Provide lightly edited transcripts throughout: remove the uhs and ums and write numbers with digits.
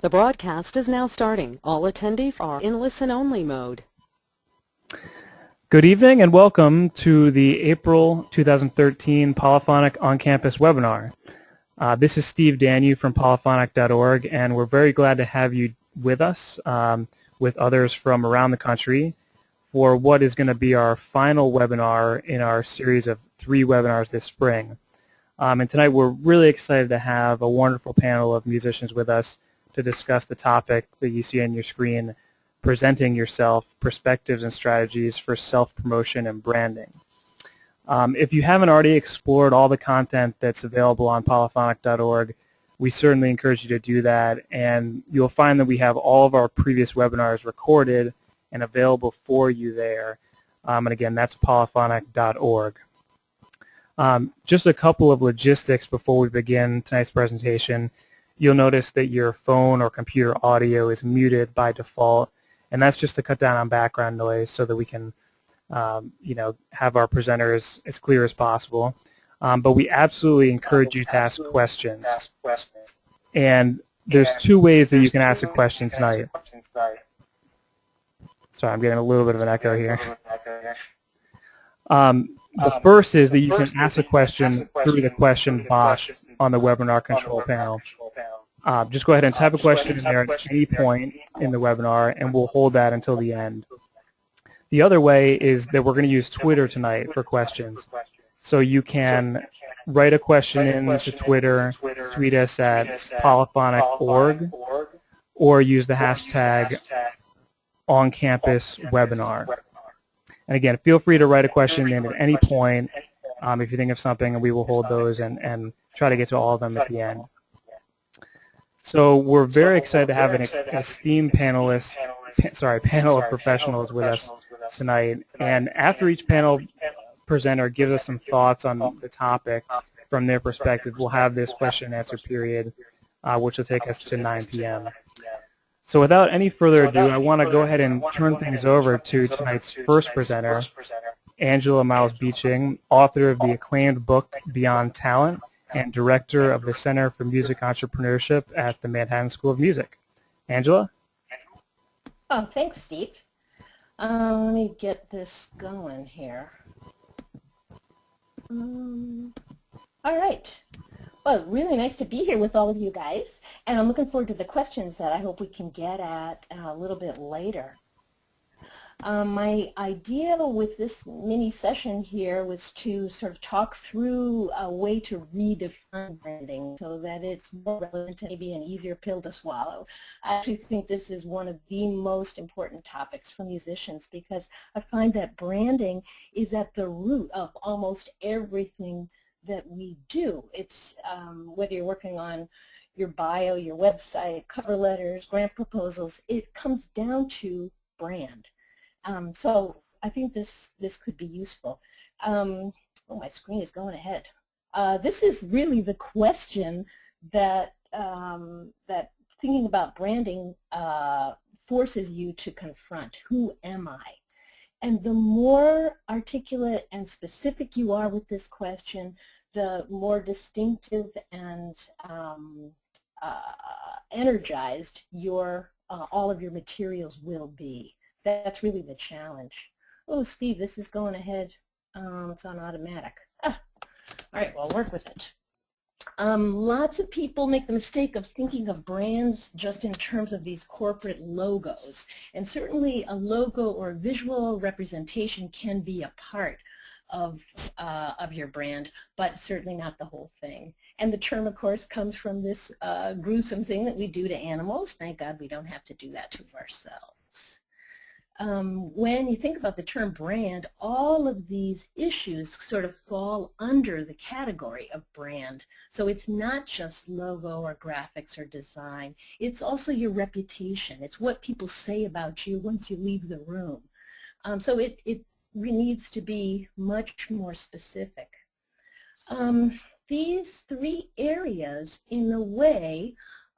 The broadcast is now starting. All attendees are in listen-only mode. Good evening and welcome to the April 2013 Polyphonic on-campus webinar. This is Steve Danu from polyphonic.org, and we're very glad to have you with us, with others from around the country, for what is going to be our final webinar in our series of 3 webinars this spring. And tonight we're really excited to have a wonderful panel of musicians with us to discuss the topic that you see on your screen, presenting yourself, perspectives and strategies for self-promotion and branding. If you haven't already explored all the content that's available on polyphonic.org, we certainly encourage you to do that, and you'll find that we have all of our previous webinars recorded and available for you there. And again, that's polyphonic.org. Just a couple of logistics before we begin tonight's presentation. You'll notice that your phone or computer audio is muted by default, and that's just to cut down on background noise so that we can have our presenters as clear as possible. But we absolutely encourage you to ask questions. And there's 2 ways that you can ask a question tonight. Sorry, I'm getting a little bit of an echo here. The first is that you can ask a question through the question box on the webinar control panel. Just go ahead and type a question in there at any point in the webinar, and we'll hold that until the end. The other way is that we're going to use Twitter tonight for questions. So you can write a question into Twitter, tweet us at polyphonic.org, or use the hashtag OnCampusWebinar. And again, feel free to write a question in at any point if you think of something, and we will hold those and try to get to all of them at the end. So we're very excited to have an esteemed panel of professionals with us tonight. And after each panel presenter gives us some thoughts on the topic from their perspective, we'll have this question and answer period, which will take us to 9 p.m. So without any further ado, I want to go ahead and turn things over to tonight's first presenter, Angela Miles-Beaching, author of the acclaimed book Beyond Talent and director of the Center for Music Entrepreneurship at the Manhattan School of Music. Angela? Oh, thanks, Steve. Let me get this going here. All right. Well, really nice to be here with all of you guys, and I'm looking forward to the questions that I hope we can get at a little bit later. My idea with this mini session here was to sort of talk through a way to redefine branding so that it's more relevant and maybe an easier pill to swallow. I actually think this is one of the most important topics for musicians because I find that branding is at the root of almost everything that we do. It's whether you're working on your bio, your website, cover letters, grant proposals, it comes down to brand. So I think this could be useful. Oh, my screen is going ahead. This is really the question that that thinking about branding forces you to confront. Who am I? And the more articulate and specific you are with this question, the more distinctive and energized your all of your materials will be. That's really the challenge. Oh, Steve, this is going ahead. It's on automatic. All right, well, I'll work with it. Lots of people make the mistake of thinking of brands just in terms of these corporate logos. And certainly a logo or visual representation can be a part of your brand, but certainly not the whole thing. And the term, of course, comes from this gruesome thing that we do to animals. Thank God we don't have to do that to ourselves. When you think about the term brand, all of these issues sort of fall under the category of brand. So it's not just logo or graphics or design. It's also your reputation. It's what people say about you once you leave the room. So it needs to be much more specific. These 3 areas, in a way,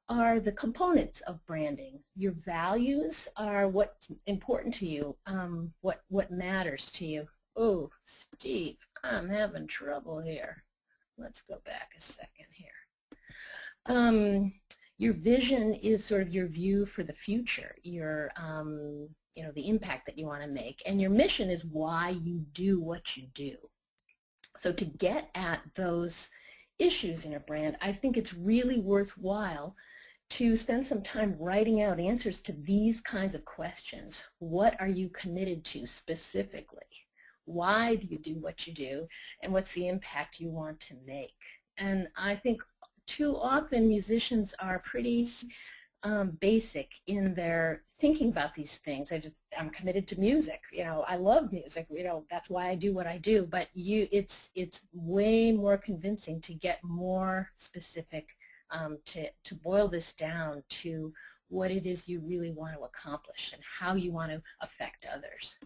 are the components of branding. Your values are what's important to you, what matters to you. Oh, Steve, I'm having trouble here. Let's go back a second here. Your vision is sort of your view for the future, your, you know, the impact that you want to make. And your mission is why you do what you do. So to get at those issues in a brand, I think it's really worthwhile to spend some time writing out answers to these kinds of questions. What are you committed to specifically? Why do you do what you do? And what's the impact you want to make? And I think too often musicians are pretty basic in their thinking about these things. I'm committed to music. You know, I love music. You know, that's why I do what I do. But it's way more convincing to get more specific, to boil this down to what it is you really want to accomplish and how you want to affect others.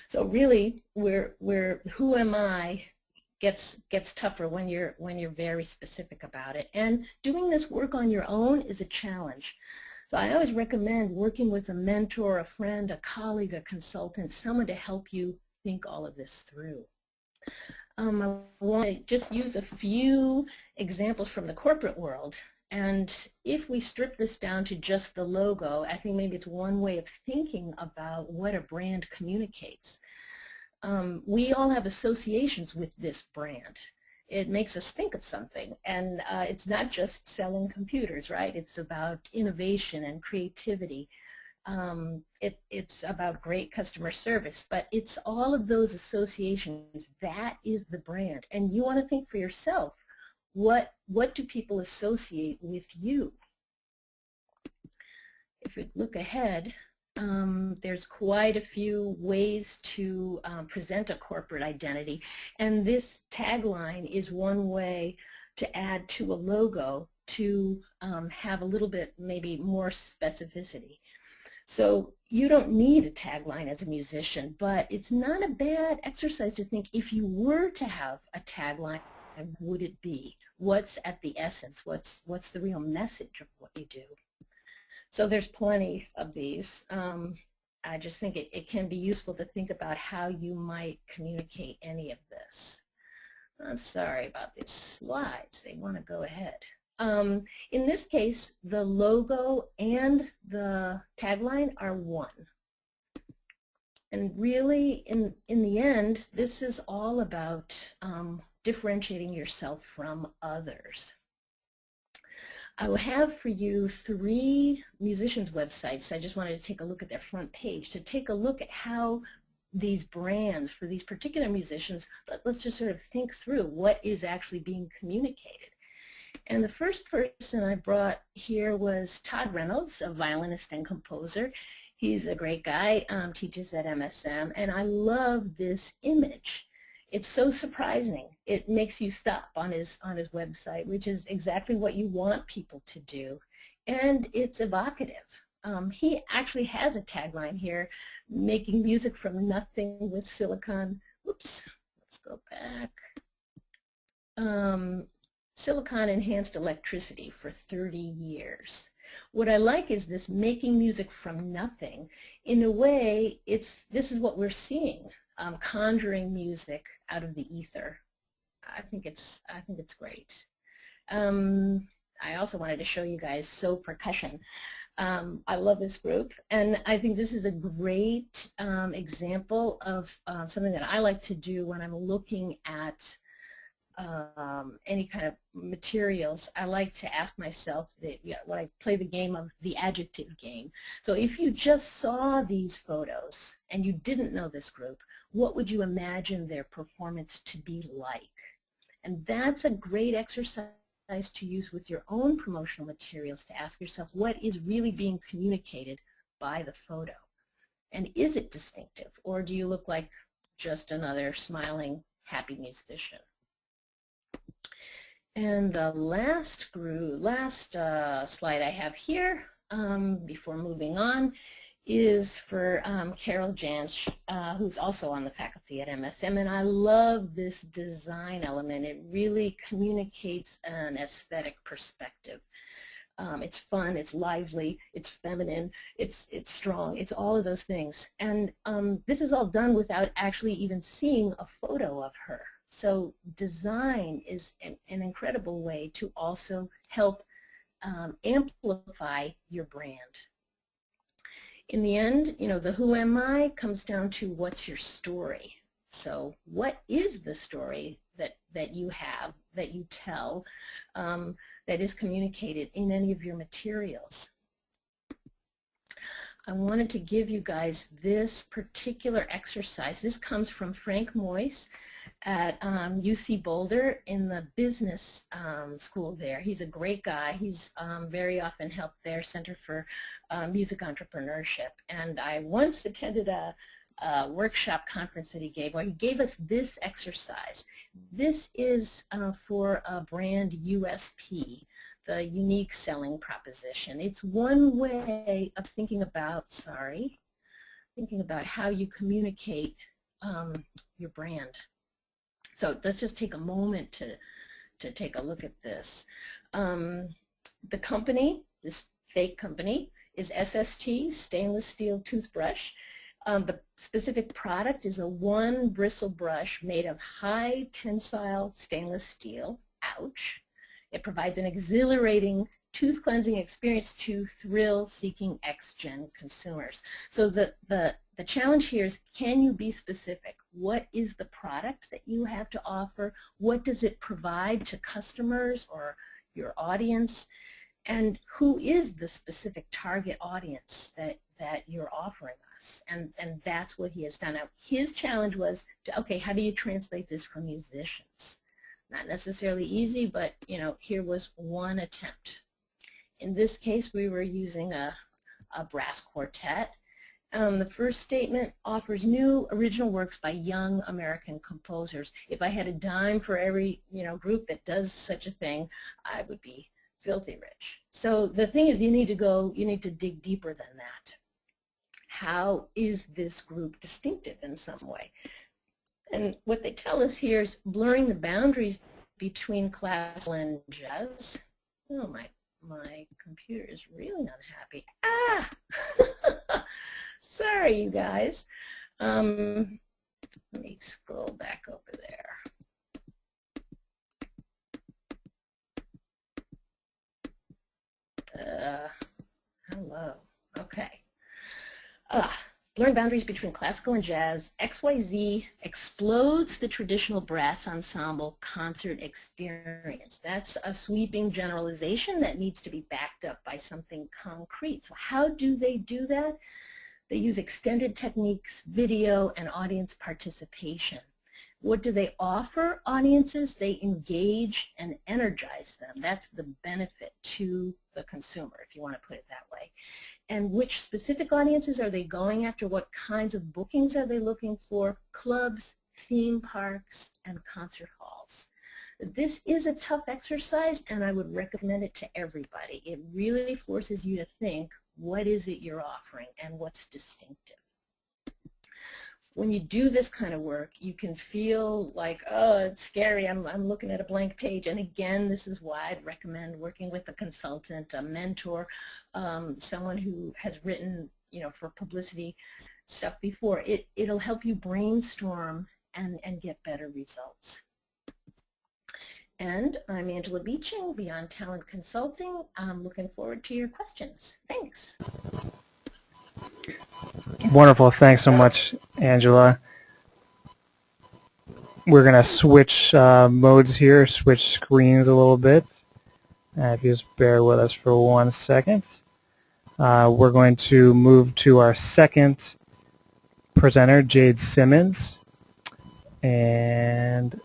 So really, who am I gets tougher when you're very specific about it. And doing this work on your own is a challenge. So I always recommend working with a mentor, a friend, a colleague, a consultant, someone to help you think all of this through. I want to just use a few examples from the corporate world. And if we strip this down to just the logo, I think maybe it's one way of thinking about what a brand communicates. We all have associations with this brand. It makes us think of something, and it's not just selling computers, right? It's about innovation and creativity. It's about great customer service, but it's all of those associations. That is the brand, and you want to think for yourself, what do people associate with you? If we look ahead, there's quite a few ways to present a corporate identity, and this tagline is one way to add to a logo to have a little bit maybe more specificity. So you don't need a tagline as a musician, but it's not a bad exercise to think, if you were to have a tagline, what would it be? What's at the essence? What's the real message of what you do? So there's plenty of these. I just think it can be useful to think about how you might communicate any of this. I'm sorry about these slides. They want to go ahead. In this case, the logo and the tagline are one. And really, in the end, this is all about differentiating yourself from others. I will have for you 3 musicians' websites. I just wanted to take a look at their front page to take a look at how these brands for these particular musicians, let's just sort of think through what is actually being communicated. And the first person I brought here was Todd Reynolds, a violinist and composer. He's a great guy, teaches at MSM, and I love this image. It's so surprising. It makes you stop on his website, which is exactly what you want people to do. And it's evocative. He actually has a tagline here, making music from nothing with silicon. Oops, let's go back. Silicon enhanced electricity for 30 years. What I like is this making music from nothing. In a way, this is what we're seeing. Conjuring music out of the ether. I think it's great. I also wanted to show you guys So Percussion. I love this group, and I think this is a great example of something that I like to do when I'm looking at any kind of materials. I like to ask myself that, when I play the game of the adjective game. So if you just saw these photos and you didn't know this group, what would you imagine their performance to be like? And that's a great exercise to use with your own promotional materials, to ask yourself, what is really being communicated by the photo? And is it distinctive, or do you look like just another smiling, happy musician? And the last slide I have here, before moving on, is for Carol Jansch, who's also on the faculty at MSM, and I love this design element. It really communicates an aesthetic perspective. It's fun, it's lively, it's feminine, it's strong, it's all of those things. And this is all done without actually even seeing a photo of her. So design is an incredible way to also help amplify your brand. In the end, you know, the who am I comes down to what's your story. So what is the story that you have, that you tell, that is communicated in any of your materials? I wanted to give you guys this particular exercise. This comes from Frank Moyse at UC Boulder in the business school there. He's a great guy. He's very often helped their Center for Music Entrepreneurship. And I once attended a workshop conference that he gave where he gave us this exercise. This is for a brand USP, the unique selling proposition. It's one way of thinking about, how you communicate your brand. So let's just take a moment to take a look at this. The company, this fake company, is SST, stainless steel toothbrush. The specific product is a one bristle brush made of high tensile stainless steel. Ouch. It provides an exhilarating tooth cleansing experience to thrill-seeking ex-gen consumers. So the challenge here is, can you be specific? What is the product that you have to offer? What does it provide to customers or your audience? And who is the specific target audience that you're offering us? And that's what he has done. Now, his challenge was, okay, how do you translate this for musicians? Not necessarily easy, but you know, here was one attempt. In this case, we were using a brass quartet. The first statement offers new original works by young American composers. If I had a dime for every group that does such a thing, I would be filthy rich. So the thing is, you need to dig deeper than that. How is this group distinctive in some way? And what they tell us here is blurring the boundaries between classical and jazz. Oh, my computer is really unhappy. Ah! Sorry, you guys. Let me scroll back over there. Hello. Okay. Blurring boundaries between classical and jazz, XYZ explodes the traditional brass ensemble concert experience. That's a sweeping generalization that needs to be backed up by something concrete. So how do they do that? They use extended techniques, video, and audience participation. What do they offer audiences? They engage and energize them. That's the benefit to the consumer, if you want to put it that way. And which specific audiences are they going after? What kinds of bookings are they looking for? Clubs, theme parks, and concert halls. This is a tough exercise, and I would recommend it to everybody. It really forces you to think, what is it you're offering and what's distinctive? When you do this kind of work, you can feel like, oh, it's scary, I'm looking at a blank page. And again, this is why I'd recommend working with a consultant, a mentor, someone who has written, for publicity stuff before. It'll help you brainstorm and get better results. And I'm Angela Beeching, Beyond Talent Consulting. I'm looking forward to your questions. Thanks. Wonderful. Thanks so much, Angela. We're going to switch modes here, switch screens a little bit. If you just bear with us for 1 second. We're going to move to our second presenter, Jade Simmons. And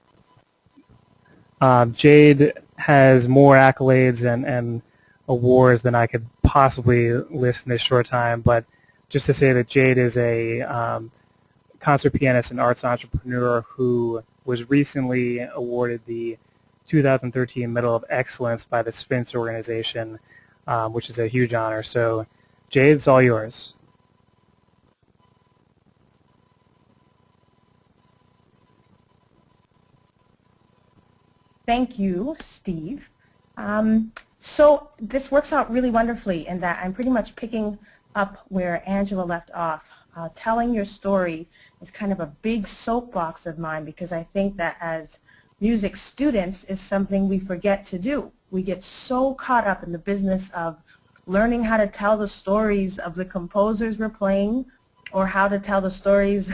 Jade has more accolades and awards than I could possibly list in this short time, but just to say that Jade is a concert pianist and arts entrepreneur who was recently awarded the 2013 Medal of Excellence by the Sphinx organization, which is a huge honor. So, Jade, it's all yours. Thank you, Steve. So this works out really wonderfully in that I'm pretty much picking up where Angela left off. Telling your story is kind of a big soapbox of mine because I think that as music students is something we forget to do. We get so caught up in the business of learning how to tell the stories of the composers we're playing, or how to tell the stories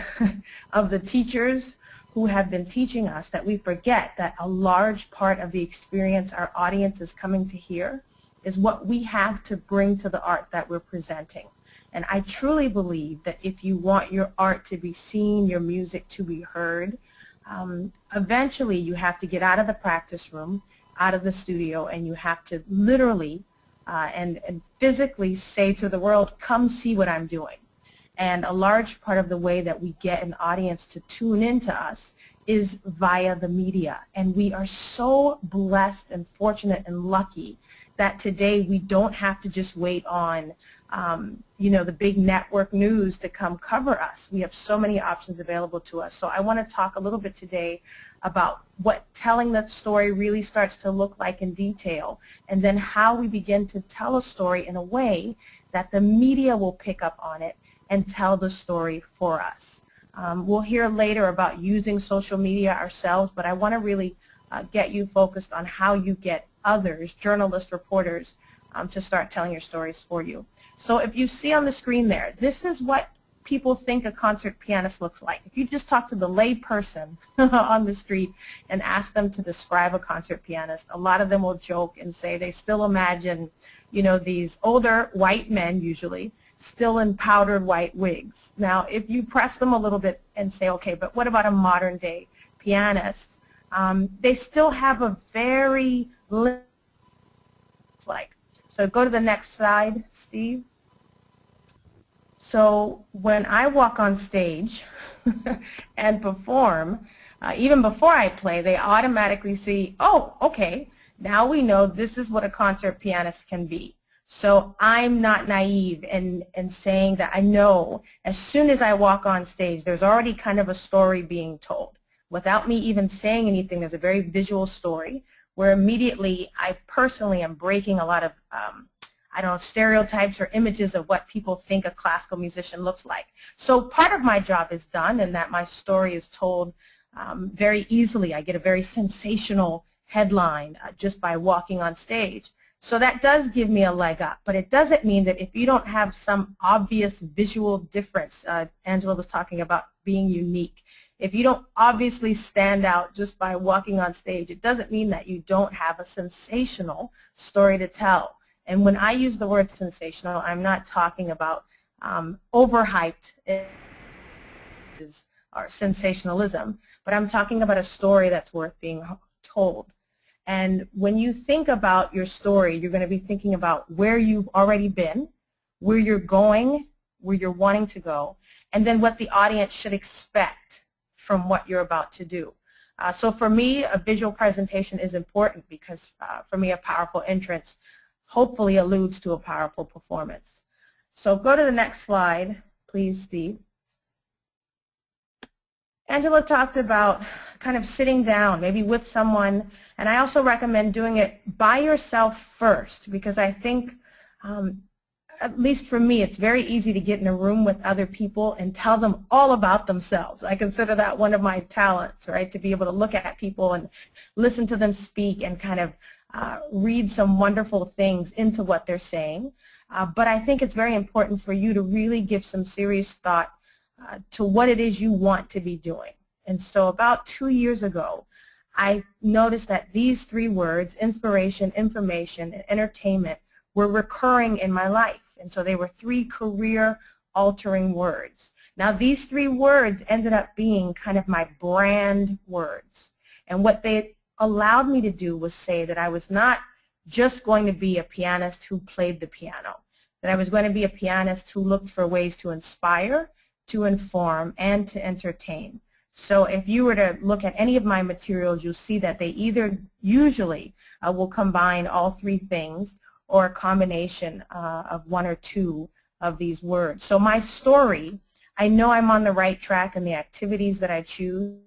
of the teachers who have been teaching us, that we forget that a large part of the experience our audience is coming to hear is what we have to bring to the art that we're presenting. And I truly believe that if you want your art to be seen, your music to be heard, eventually you have to get out of the practice room, out of the studio, and you have to literally and physically say to the world, come see what I'm doing. And a large part of the way that we get an audience to tune into us is via the media. And we are so blessed and fortunate and lucky that today we don't have to just wait on the big network news to come cover us. We have so many options available to us. So I want to talk a little bit today about what telling that story really starts to look like in detail, and then how we begin to tell a story in a way that the media will pick up on it and tell the story for us. We'll hear later about using social media ourselves, but I want to really get you focused on how you get others, journalists, reporters, to start telling your stories for you. So if you see on the screen there, this is what people think a concert pianist looks like. If you just talk to the lay person on the street and ask them to describe a concert pianist, a lot of them will joke and say they still imagine, these older white men usually, still in powdered white wigs. Now, if you press them a little bit and say, okay, but what about a modern day pianist? They still have a very So go to the next slide, Steve. So when I walk on stage and perform, even before I play, they automatically see, oh, okay, now we know this is what a concert pianist can be. So I'm not naive in saying that I know as soon as I walk on stage, there's already kind of a story being told. Without me even saying anything, there's a very visual story where immediately I personally am breaking a lot of stereotypes or images of what people think a classical musician looks like. So part of my job is done, and that my story is told very easily. I get a very sensational headline just by walking on stage. So that does give me a leg up, but it doesn't mean that if you don't have some obvious visual difference, Angela was talking about being unique. If you don't obviously stand out just by walking on stage, it doesn't mean that you don't have a sensational story to tell. And when I use the word sensational, I'm not talking about overhyped or sensationalism, but I'm talking about a story that's worth being told. And when you think about your story, you're going to be thinking about where you've already been, where you're going, where you're wanting to go, and then what the audience should expect from what you're about to do. So for me, a visual presentation is important because for me, a powerful entrance hopefully alludes to a powerful performance. So go to the next slide, please, Steve. Angela talked about kind of sitting down, maybe with someone, and I also recommend doing it by yourself first, because I think, at least for me, it's very easy to get in a room with other people and tell them all about themselves. I consider that one of my talents, right, to be able to look at people and listen to them speak and kind of read some wonderful things into what they're saying. But I think it's very important for you to really give some serious thought to what it is you want to be doing. And so about 2 years ago, I noticed that these three words, inspiration, information, and entertainment, were recurring in my life. And so they were three career-altering words. Now these three words ended up being kind of my brand words. And what they allowed me to do was say that I was not just going to be a pianist who played the piano, that I was going to be a pianist who looked for ways to inspire, to inform, and to entertain. So if you were to look at any of my materials, you'll see that they either usually will combine all three things or a combination of one or two of these words. So my story, I know I'm on the right track in the activities that I choose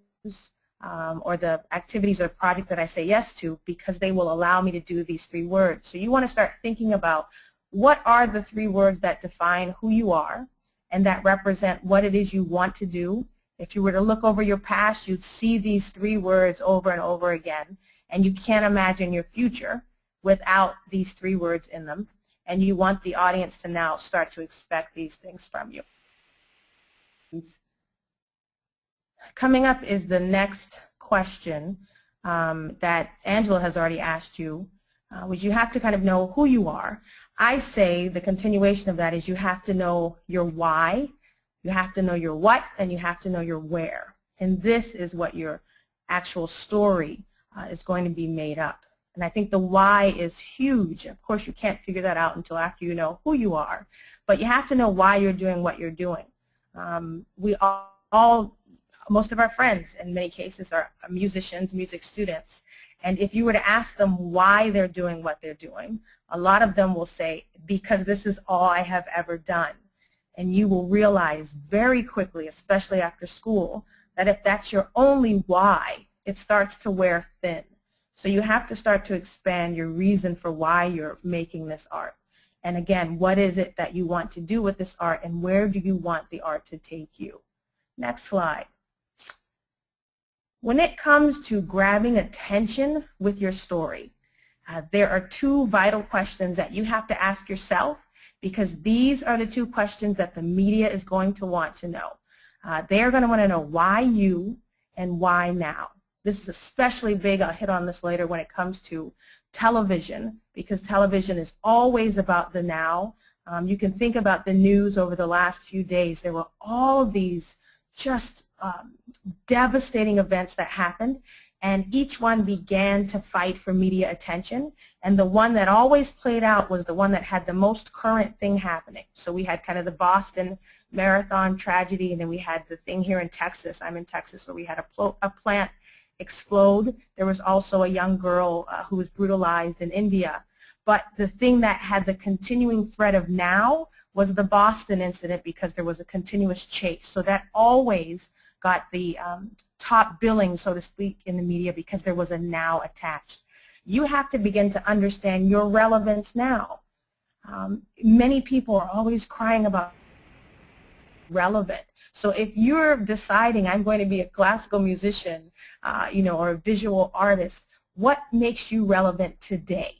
or the activities or projects that I say yes to, because they will allow me to do these three words. So you want to start thinking about what are the three words that define who you are and that represent what it is you want to do. If you were to look over your past, you'd see these three words over and over again, and you can't imagine your future without these 3 words in them, and you want the audience to now start to expect these things from you. Coming up is the next question that Angela has already asked you, which you have to kind of know who you are. I say the continuation of that is you have to know your why, you have to know your what, and you have to know your where. And this is what your actual story is going to be made up. And I think the why is huge. Of course, you can't figure that out until after you know who you are. But you have to know why you're doing what you're doing. We all, most of our friends in many cases are musicians, music students. And if you were to ask them why they're doing what they're doing, a lot of them will say, because this is all I have ever done. And you will realize very quickly, especially after school, that if that's your only why, it starts to wear thin. So you have to start to expand your reason for why you're making this art. And again, what is it that you want to do with this art, and where do you want the art to take you? Next slide. When it comes to grabbing attention with your story, there are 2 vital questions that you have to ask yourself, because these are the 2 questions that the media is going to want to know. They're going to want to know why you and why now. This is especially big, I'll hit on this later, when it comes to television, because television is always about the now. You can think about the news over the last few days. There were all these just devastating events that happened, and each one began to fight for media attention, and the one that always played out was the one that had the most current thing happening. So we had kind of the Boston Marathon tragedy, and then we had the thing here in Texas. I'm in Texas, where we had a plant explode. There was also a young girl who was brutalized in India. But the thing that had the continuing thread of now was the Boston incident, because there was a continuous chase. So that always got the top billing, so to speak, in the media, because there was a now attached. You have to begin to understand your relevance now. Many people are always crying about relevant. So if you're deciding I'm going to be a classical musician, or a visual artist, what makes you relevant today?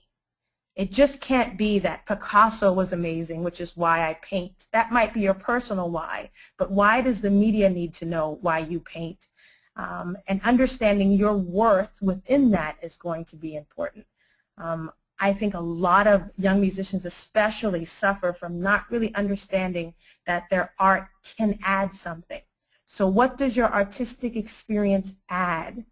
It just can't be that Picasso was amazing, which is why I paint. That might be your personal why, but why does the media need to know why you paint? And understanding your worth within that is going to be important. I think a lot of young musicians especially suffer from not really understanding that their art can add something. So what does your artistic experience add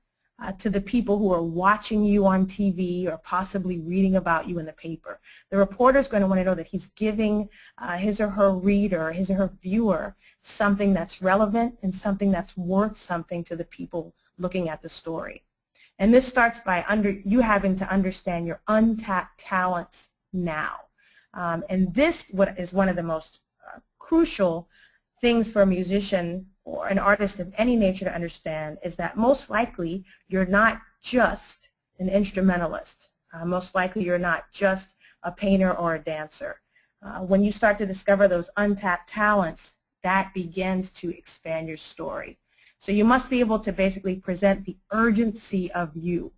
to the people who are watching you on TV or possibly reading about you in the paper? The reporter is going to want to know that he's giving his or her reader, his or her viewer, something that's relevant and something that's worth something to the people looking at the story. And this starts by you having to understand your untapped talents now. And this is one of the most crucial things for a musician or an artist of any nature to understand, is that most likely you're not just an instrumentalist. Most likely you're not just a painter or a dancer. When you start to discover those untapped talents, that begins to expand your story. So you must be able to basically present the urgency of you.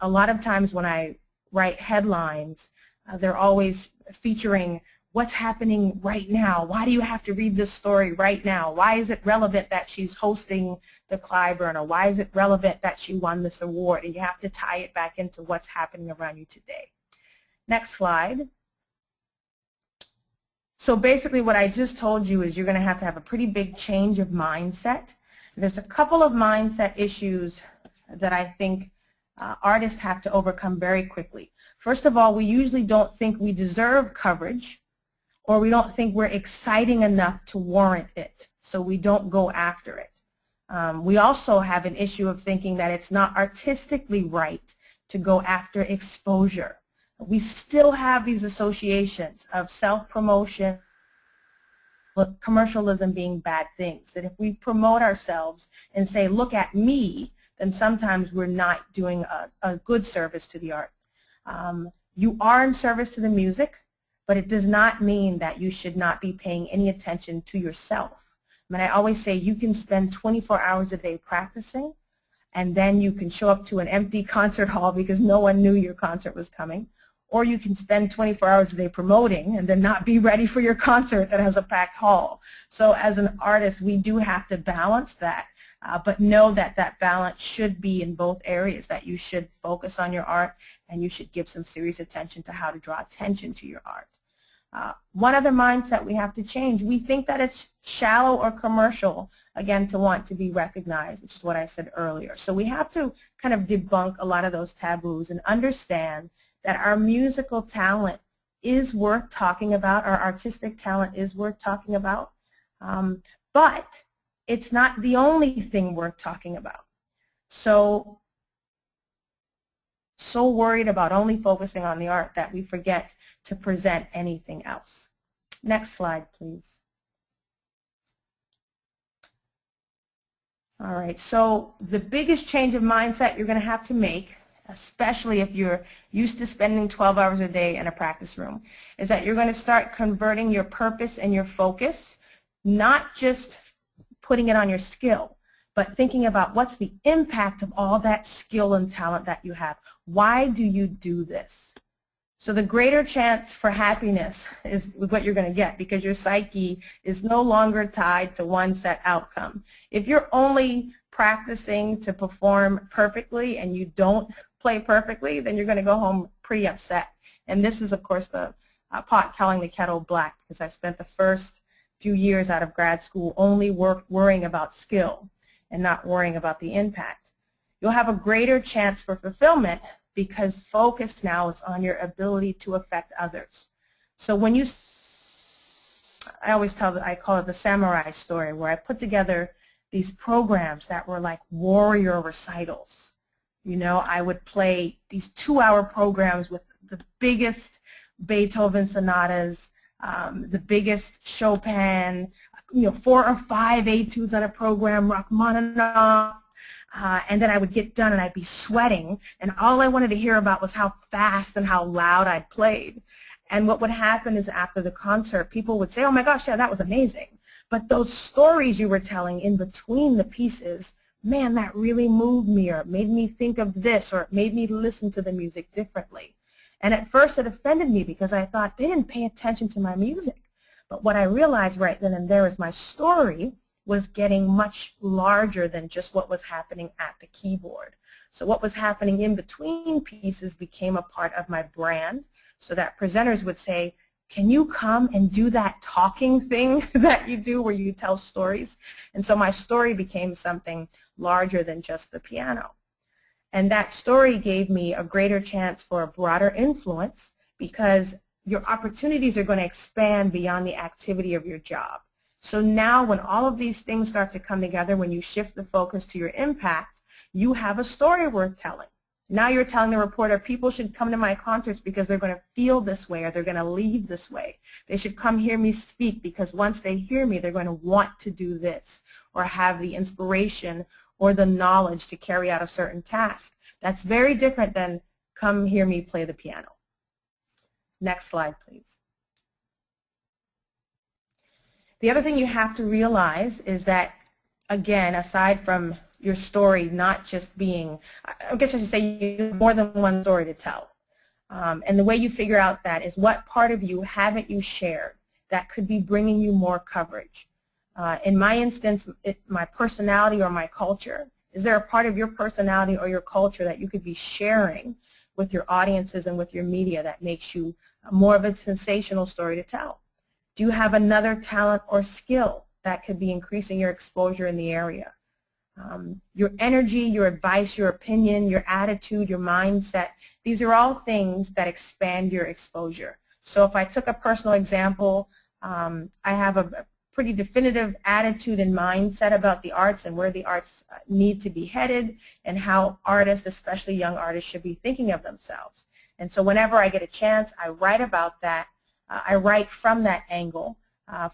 A lot of times when I write headlines, they're always featuring what's happening right now. Why do you have to read this story right now? Why is it relevant that she's hosting the Clyburn, or why is it relevant that she won this award? And you have to tie it back into what's happening around you today. Next slide. So basically what I just told you is you're going to have a pretty big change of mindset. There's a couple of mindset issues that I think artists have to overcome very quickly. First of all, we usually don't think we deserve coverage, or we don't think we're exciting enough to warrant it, so we don't go after it. We also have an issue of thinking that it's not artistically right to go after exposure. We still have these associations of self-promotion, commercialism being bad things, that if we promote ourselves and say, look at me, then sometimes we're not doing a good service to the art. You are in service to the music, but it does not mean that you should not be paying any attention to yourself. I mean, I always say you can spend 24 hours a day practicing, and then you can show up to an empty concert hall because no one knew your concert was coming. Or you can spend 24 hours a day promoting and then not be ready for your concert that has a packed hall. So as an artist, we do have to balance that, but know that that balance should be in both areas, that you should focus on your art and you should give some serious attention to how to draw attention to your art. One other mindset we have to change, we think that it's shallow or commercial, again, to want to be recognized, which is what I said earlier. So we have to kind of debunk a lot of those taboos and understand that our musical talent is worth talking about, our artistic talent is worth talking about, but it's not the only thing worth talking about. So worried about only focusing on the art that we forget to present anything else. Next slide, please. All right, so the biggest change of mindset you're going to have to make, especially if you're used to spending 12 hours a day in a practice room, is that you're going to start converting your purpose and your focus, not just putting it on your skill, but thinking about what's the impact of all that skill and talent that you have. Why do you do this? So the greater chance for happiness is what you're going to get because your psyche is no longer tied to one set outcome. If you're only practicing to perform perfectly and you don't play perfectly, then you're going to go home pretty upset. And this is, of course, the pot calling the kettle black, because I spent the first few years out of grad school only worrying about skill and not worrying about the impact. You'll have a greater chance for fulfillment because focus now is on your ability to affect others. So when you, I call it the samurai story, where I put together these programs that were like warrior recitals. You know, I would play these 2-hour programs with the biggest Beethoven sonatas, the biggest Chopin, 4 or 5 etudes on a program, Rachmaninoff, and then I would get done and I'd be sweating, and all I wanted to hear about was how fast and how loud I'd played. And what would happen is after the concert, people would say, oh my gosh, yeah, that was amazing. But those stories you were telling in between the pieces, man, that really moved me, or it made me think of this, or it made me listen to the music differently. And at first it offended me because I thought they didn't pay attention to my music. But what I realized right then and there is my story was getting much larger than just what was happening at the keyboard. So what was happening in between pieces became a part of my brand, so that presenters would say, can you come and do that talking thing that you do where you tell stories? And so my story became something larger than just the piano. And that story gave me a greater chance for a broader influence because your opportunities are going to expand beyond the activity of your job. So now when all of these things start to come together, when you shift the focus to your impact, you have a story worth telling. Now you're telling the reporter, people should come to my concerts because they're going to feel this way or they're going to leave this way. They should come hear me speak because once they hear me, they're going to want to do this or have the inspiration or the knowledge to carry out a certain task. That's very different than come hear me play the piano. Next slide, please. The other thing you have to realize is that, again, aside from your story not just being, I guess I should say you have more than one story to tell. And the way you figure out that is what part of you haven't you shared that could be bringing you more coverage. In my instance, my personality or my culture. Is there a part of your personality or your culture that you could be sharing with your audiences and with your media that makes you more of a sensational story to tell? Do you have another talent or skill that could be increasing your exposure in the area? Your energy, your advice, your opinion, your attitude, your mindset, these are all things that expand your exposure. So if I took a personal example, I have a pretty definitive attitude and mindset about the arts and where the arts need to be headed and how artists, especially young artists, should be thinking of themselves. And so whenever I get a chance, I write about that. I write from that angle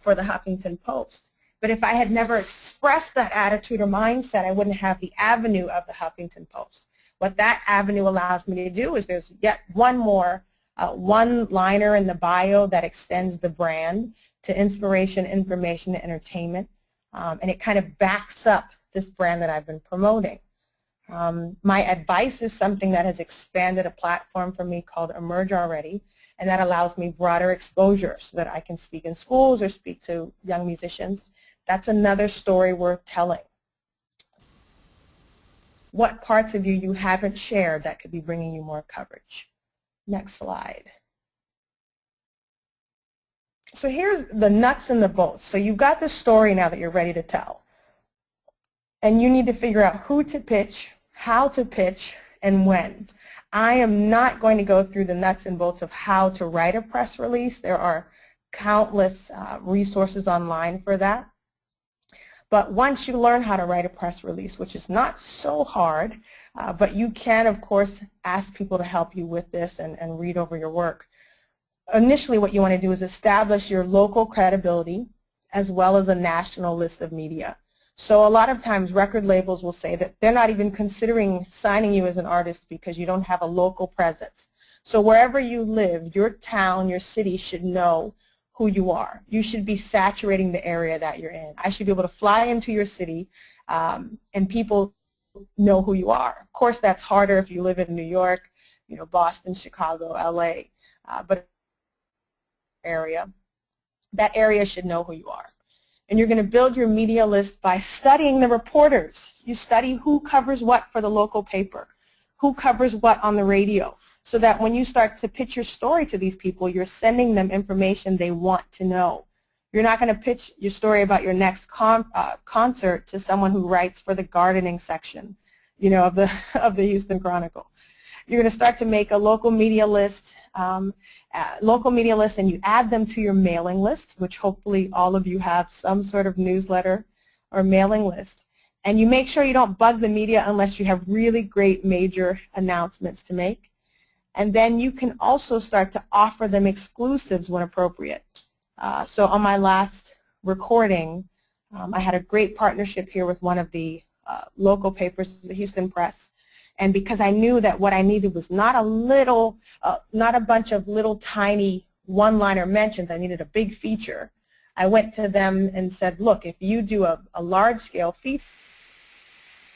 for the Huffington Post. But if I had never expressed that attitude or mindset, I wouldn't have the avenue of the Huffington Post. What that avenue allows me to do is there's yet one more one-liner in the bio that extends the brand to inspiration, information, entertainment, and it kind of backs up this brand that I've been promoting. My advice is something that has expanded a platform for me called Emerge already, and that allows me broader exposure so that I can speak in schools or speak to young musicians. That's another story worth telling. What parts of you haven't shared that could be bringing you more coverage? Next slide. So here's the nuts and the bolts. So you've got the story now that you're ready to tell. And you need to figure out who to pitch, how to pitch, and when. I am not going to go through the nuts and bolts of how to write a press release. There are countless resources online for that. But once you learn how to write a press release, which is not so hard, but you can, of course, ask people to help you with this and read over your work. Initially, what you want to do is establish your local credibility as well as a national list of media. So a lot of times record labels will say that they're not even considering signing you as an artist because you don't have a local presence. So wherever you live, your town, your city should know who you are. You should be saturating the area that you're in. I should be able to fly into your city and people know who you are. Of course, that's harder if you live in New York, Boston, Chicago, LA, but that area should know who you are. And you're going to build your media list by studying the reporters. You study who covers what for the local paper, who covers what on the radio, so that when you start to pitch your story to these people, you're sending them information they want to know. You're not going to pitch your story about your next concert to someone who writes for the gardening section, of the Houston Chronicle. You're going to start to make a local media list, and you add them to your mailing list, which hopefully all of you have some sort of newsletter or mailing list. And you make sure you don't bug the media unless you have really great major announcements to make. And then you can also start to offer them exclusives when appropriate. So on my last recording, I had a great partnership here with one of the local papers, the Houston Press. And because I knew that what I needed was not a bunch of little tiny one-liner mentions, I needed a big feature. I went to them and said, look, if you do a large-scale feature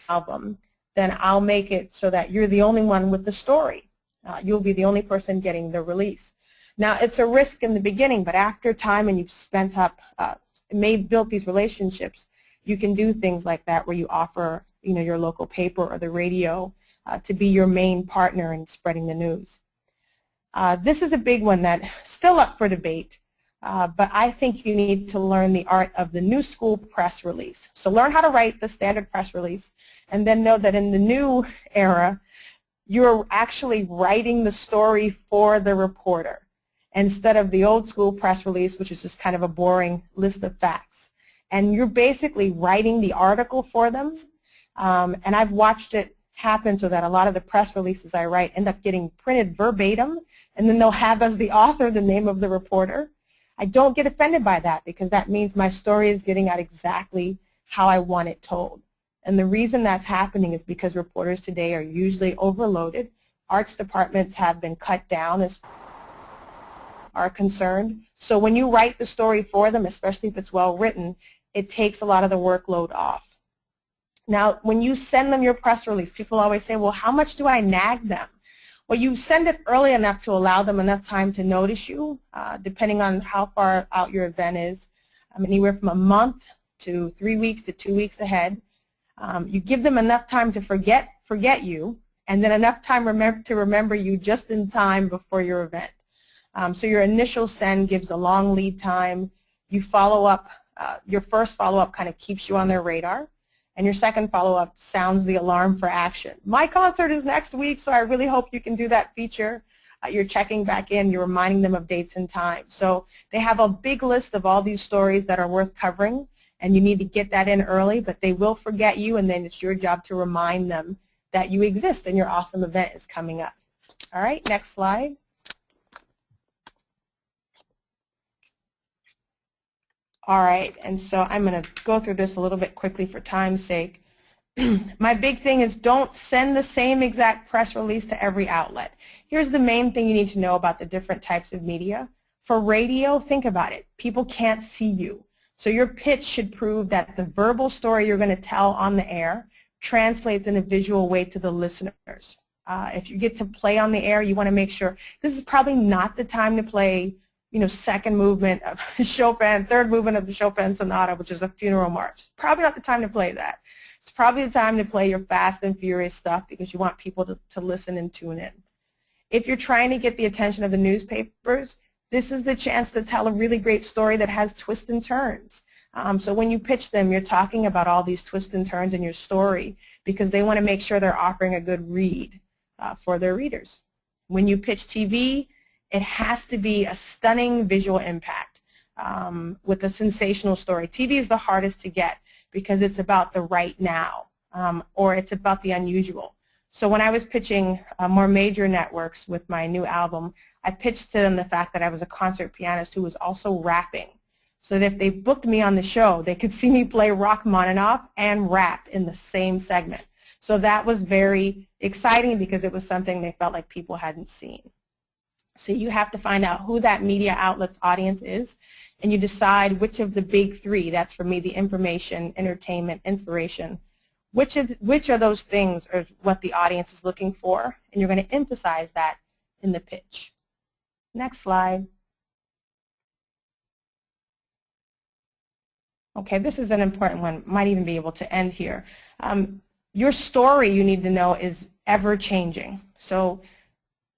album, then I'll make it so that you're the only one with the story. You'll be the only person getting the release. Now, it's a risk in the beginning, but after time and you've spent up, built these relationships, you can do things like that where you offer, your local paper or the radio to be your main partner in spreading the news. This is a big one that's still up for debate, but I think you need to learn the art of the new school press release. So learn how to write the standard press release, and then know that in the new era, you're actually writing the story for the reporter instead of the old school press release, which is just kind of a boring list of facts. And you're basically writing the article for them, and I've watched it happen so that a lot of the press releases I write end up getting printed verbatim, and then they'll have as the author the name of the reporter. I don't get offended by that because that means my story is getting out exactly how I want it told. And the reason that's happening is because reporters today are usually overloaded. Arts departments have been cut down as are concerned. So when you write the story for them, especially if it's well written, it takes a lot of the workload off. Now, when you send them your press release, people always say, well, how much do I nag them? Well, you send it early enough to allow them enough time to notice you, depending on how far out your event is, anywhere from a month to 3 weeks to 2 weeks ahead. You give them enough time to forget you, and then enough time to remember you just in time before your event. So your initial send gives a long lead time. You follow up, your first follow-up kind of keeps you on their radar. And your second follow-up sounds the alarm for action. My concert is next week, so I really hope you can do that feature. You're checking back in. You're reminding them of dates and time. So they have a big list of all these stories that are worth covering, and you need to get that in early, but they will forget you, and then it's your job to remind them that you exist and your awesome event is coming up. All right, next slide. All right, and so I'm going to go through this a little bit quickly for time's sake. My big thing is don't send the same exact press release to every outlet. Here's the main thing you need to know about the different types of media. For radio, think about it. People can't see you. So your pitch should prove that the verbal story you're going to tell on the air translates in a visual way to the listeners. If you get to play on the air, you want to make sure this is probably not the time to play, second movement of Chopin, third movement of the Chopin Sonata, which is a funeral march. Probably not the time to play that. It's probably the time to play your fast and furious stuff because you want people to listen and tune in. If you're trying to get the attention of the newspapers, this is the chance to tell a really great story that has twists and turns. So when you pitch them, you're talking about all these twists and turns in your story because they want to make sure they're offering a good read for their readers. When you pitch TV, it has to be a stunning visual impact with a sensational story. TV is the hardest to get because it's about the right now or it's about the unusual. So when I was pitching more major networks with my new album, I pitched to them the fact that I was a concert pianist who was also rapping. So that if they booked me on the show, they could see me play Rachmaninoff and rap in the same segment. So that was very exciting because it was something they felt like people hadn't seen. So you have to find out who that media outlet's audience is, and you decide which of the big three, that's for me the information, entertainment, inspiration, which of those things are what the audience is looking for, and you're going to emphasize that in the pitch. Next slide. Okay, this is an important one, might even be able to end here. Your story, you need to know, is ever changing. So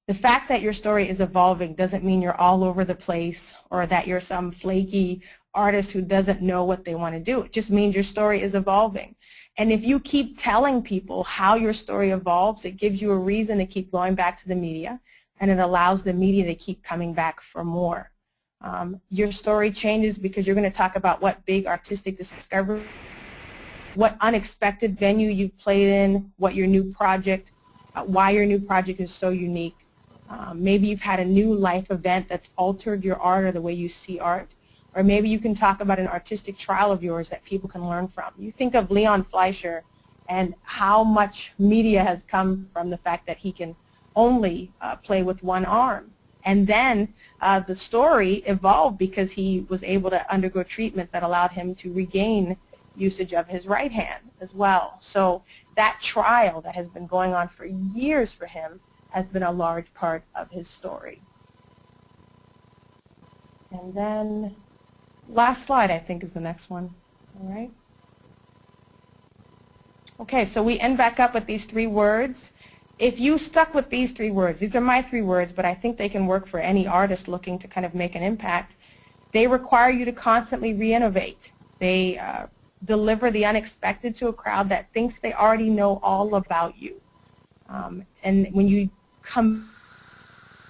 the fact that your story is evolving doesn't mean you're all over the place or that you're some flaky artist who doesn't know what they want to do. It just means your story is evolving. And if you keep telling people how your story evolves, it gives you a reason to keep going back to the media, and it allows the media to keep coming back for more. Your story changes because you're going to talk about what big artistic discovery, what unexpected venue you've played in, what your new project, why your new project is so unique. Maybe you've had a new life event that's altered your art or the way you see art. Or maybe you can talk about an artistic trial of yours that people can learn from. You think of Leon Fleischer and how much media has come from the fact that he can only play with one arm. And then the story evolved because he was able to undergo treatments that allowed him to regain usage of his right hand as well. So that trial that has been going on for years for him has been a large part of his story. And then last slide, I think, is the next one. All right. Okay, so we end back up with these three words. If you stuck with these three words, these are my three words, but I think they can work for any artist looking to kind of make an impact. They require you to constantly re-innovate. They deliver the unexpected to a crowd that thinks they already know all about you. And when you come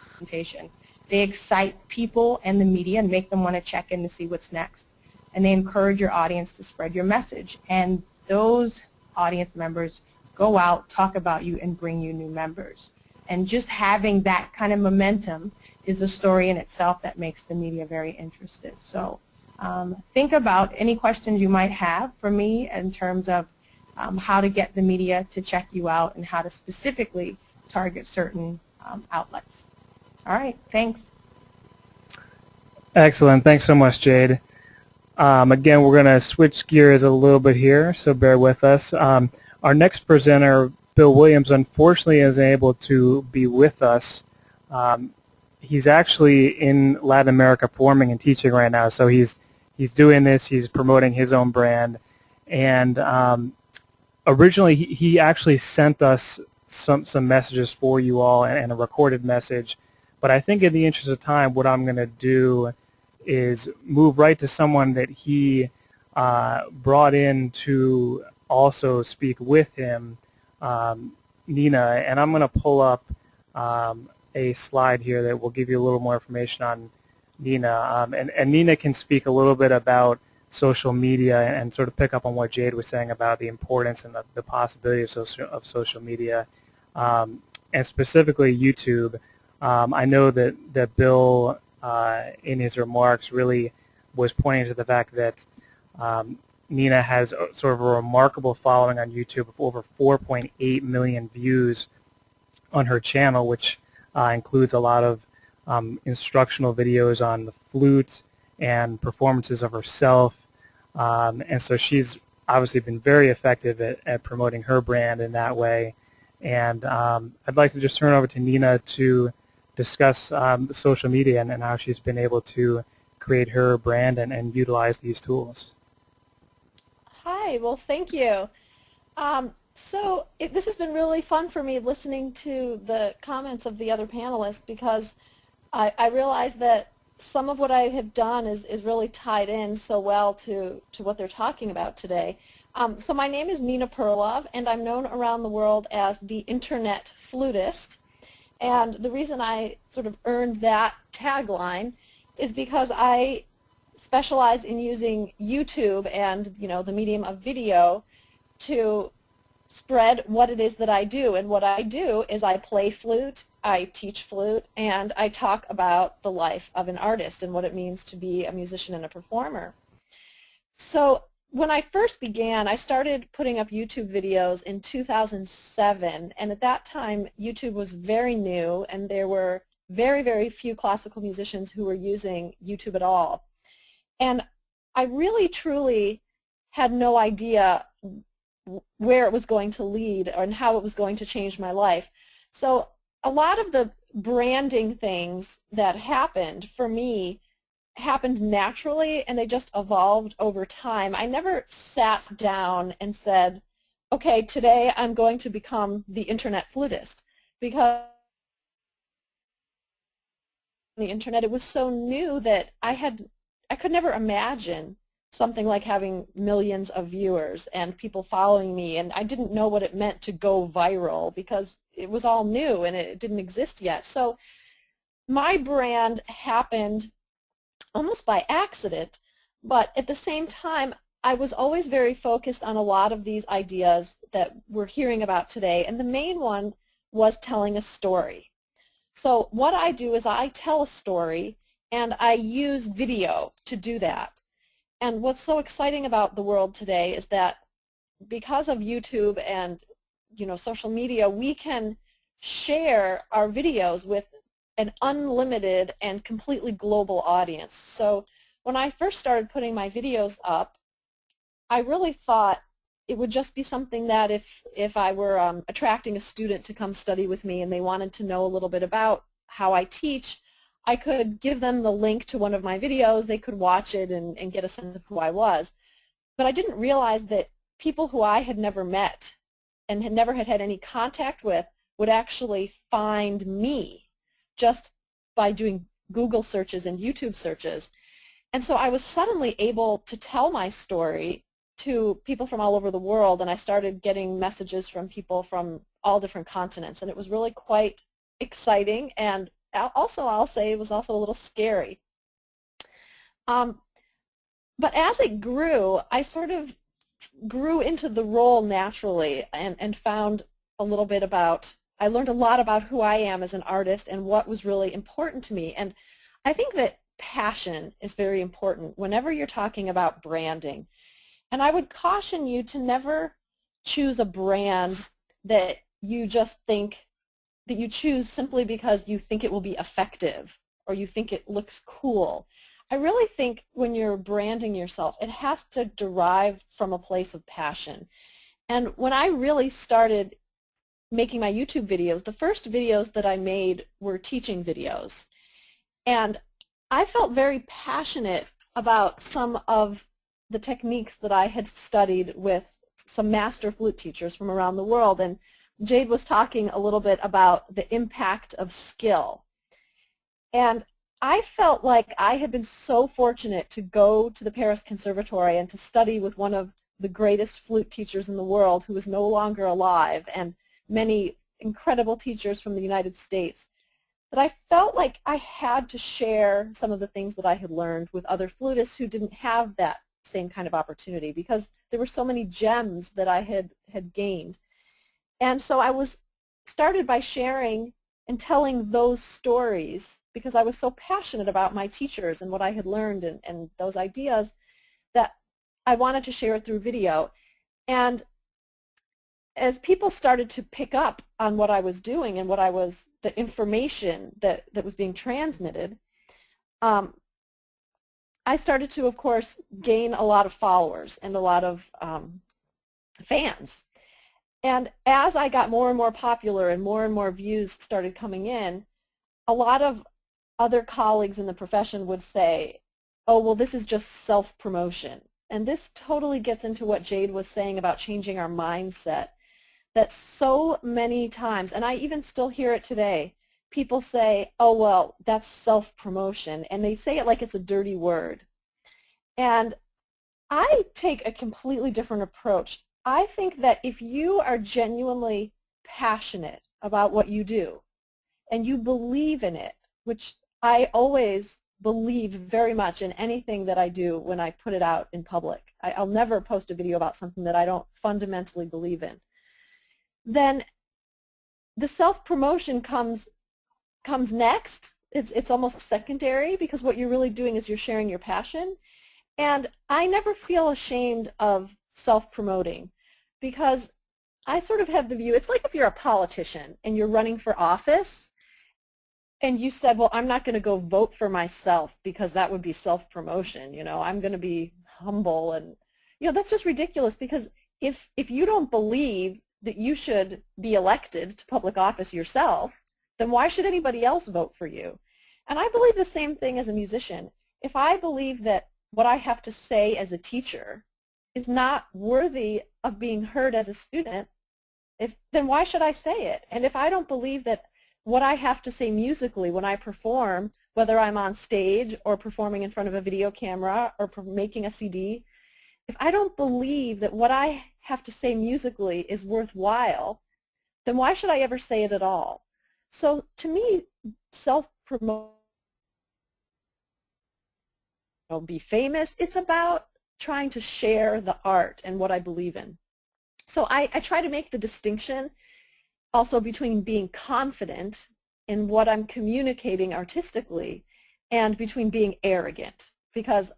to presentation, they excite people and the media and make them want to check in to see what's next. And they encourage your audience to spread your message. And those audience members go out, talk about you, and bring you new members. And just having that kind of momentum is a story in itself that makes the media very interested. So think about any questions you might have for me in terms of how to get the media to check you out and how to specifically target certain outlets. All right, thanks. Excellent. Thanks so much, Jade. Again, we're going to switch gears a little bit here, so bear with us. Our next presenter, Bill Williams, unfortunately isn't able to be with us. He's actually in Latin America performing and teaching right now, so he's doing this. He's promoting his own brand. And originally, he actually sent us some messages for you all and a recorded message. But I think in the interest of time, what I'm going to do is move right to someone that he brought in to also speak with him, Nina. And I'm going to pull up a slide here that will give you a little more information on Nina. And Nina can speak a little bit about social media and sort of pick up on what Jade was saying about the importance and the possibility of social media, and specifically YouTube. I know that Bill, in his remarks, really was pointing to the fact that Nina has sort of a remarkable following on YouTube of over 4.8 million views on her channel, which includes a lot of instructional videos on the flute and performances of herself. And so she's obviously been very effective at promoting her brand in that way. And I'd like to just turn over to Nina to discuss the social media and how she's been able to create her brand and utilize these tools. Hi, well, thank you. This has been really fun for me listening to the comments of the other panelists, because I realize that some of what I have done is really tied in so well to what they're talking about today. So my name is Nina Perlov, and I'm known around the world as the Internet Flutist. And the reason I sort of earned that tagline is because I specialize in using YouTube and, you know, the medium of video to spread what it is that I do. And what I do is I play flute, I teach flute, and I talk about the life of an artist and what it means to be a musician and a performer. So when I first began, I started putting up YouTube videos in 2007, and at that time YouTube was very new and there were very, very few classical musicians who were using YouTube at all. And I really truly had no idea where it was going to lead and how it was going to change my life. So a lot of the branding things that happened for me happened naturally, and they just evolved over time. I never sat down and said, okay, today I'm going to become the Internet Flutist, because the Internet, it was so new that I could never imagine something like having millions of viewers and people following me, and I didn't know what it meant to go viral because it was all new and it didn't exist yet. So my brand happened almost by accident, but at the same time I was always very focused on a lot of these ideas that we're hearing about today, and the main one was telling a story. So what I do is I tell a story and I use video to do that. And what's so exciting about the world today is that because of YouTube and, you know, social media, we can share our videos with an unlimited and completely global audience. So when I first started putting my videos up, I really thought it would just be something that if I were attracting a student to come study with me and they wanted to know a little bit about how I teach, I could give them the link to one of my videos, they could watch it and get a sense of who I was. But I didn't realize that people who I had never met and had never had any contact with would actually find me just by doing Google searches and YouTube searches. And so I was suddenly able to tell my story to people from all over the world, and I started getting messages from people from all different continents, and it was really quite exciting, and also I'll say it was also a little scary. But as it grew, I sort of grew into the role naturally and found a little bit about, I learned a lot about who I am as an artist and what was really important to me. And I think that passion is very important whenever you're talking about branding. And I would caution you to never choose a brand that you just think, that you choose simply because you think it will be effective or you think it looks cool. I really think when you're branding yourself, it has to derive from a place of passion. And when I really started making my YouTube videos, the first videos that I made were teaching videos. And I felt very passionate about some of the techniques that I had studied with some master flute teachers from around the world. And Jade was talking a little bit about the impact of skill. And I felt like I had been so fortunate to go to the Paris Conservatory and to study with one of the greatest flute teachers in the world who is no longer alive, and many incredible teachers from the United States, that I felt like I had to share some of the things that I had learned with other flutists who didn't have that same kind of opportunity, because there were so many gems that I had gained. And so I started by sharing and telling those stories because I was so passionate about my teachers and what I had learned and those ideas that I wanted to share it through video. And as people started to pick up on what I was doing and the information that was being transmitted, I started to, of course, gain a lot of followers and a lot of fans. And as I got more and more popular and more views started coming in, a lot of other colleagues in the profession would say, oh, well, this is just self-promotion. And this totally gets into what Jade was saying about changing our mindset, that so many times, and I even still hear it today, people say, oh, well, that's self-promotion, and they say it like it's a dirty word. And I take a completely different approach. I think that if you are genuinely passionate about what you do, and you believe in it, which I always believe very much in anything that I do when I put it out in public. I'll never post a video about something that I don't fundamentally believe in. Then the self-promotion comes next. It's almost secondary, because what you're really doing is you're sharing your passion. And I never feel ashamed of self-promoting, because I sort of have the view, it's like if you're a politician and you're running for office, and you said, well, I'm not going to go vote for myself because that would be self-promotion. You know, I'm going to be humble, and that's just ridiculous, because if you don't believe that you should be elected to public office yourself, then why should anybody else vote for you? And I believe the same thing as a musician. If I believe that what I have to say as a teacher is not worthy of being heard as a student, then why should I say it? And if I don't believe that what I have to say musically when I perform, whether I'm on stage or performing in front of a video camera or making a CD, if I don't believe that what I have to say musically is worthwhile, then why should I ever say it at all? So to me, self-promotion, be famous, it's about trying to share the art and what I believe in. So I try to make the distinction also between being confident in what I'm communicating artistically and between being arrogant, because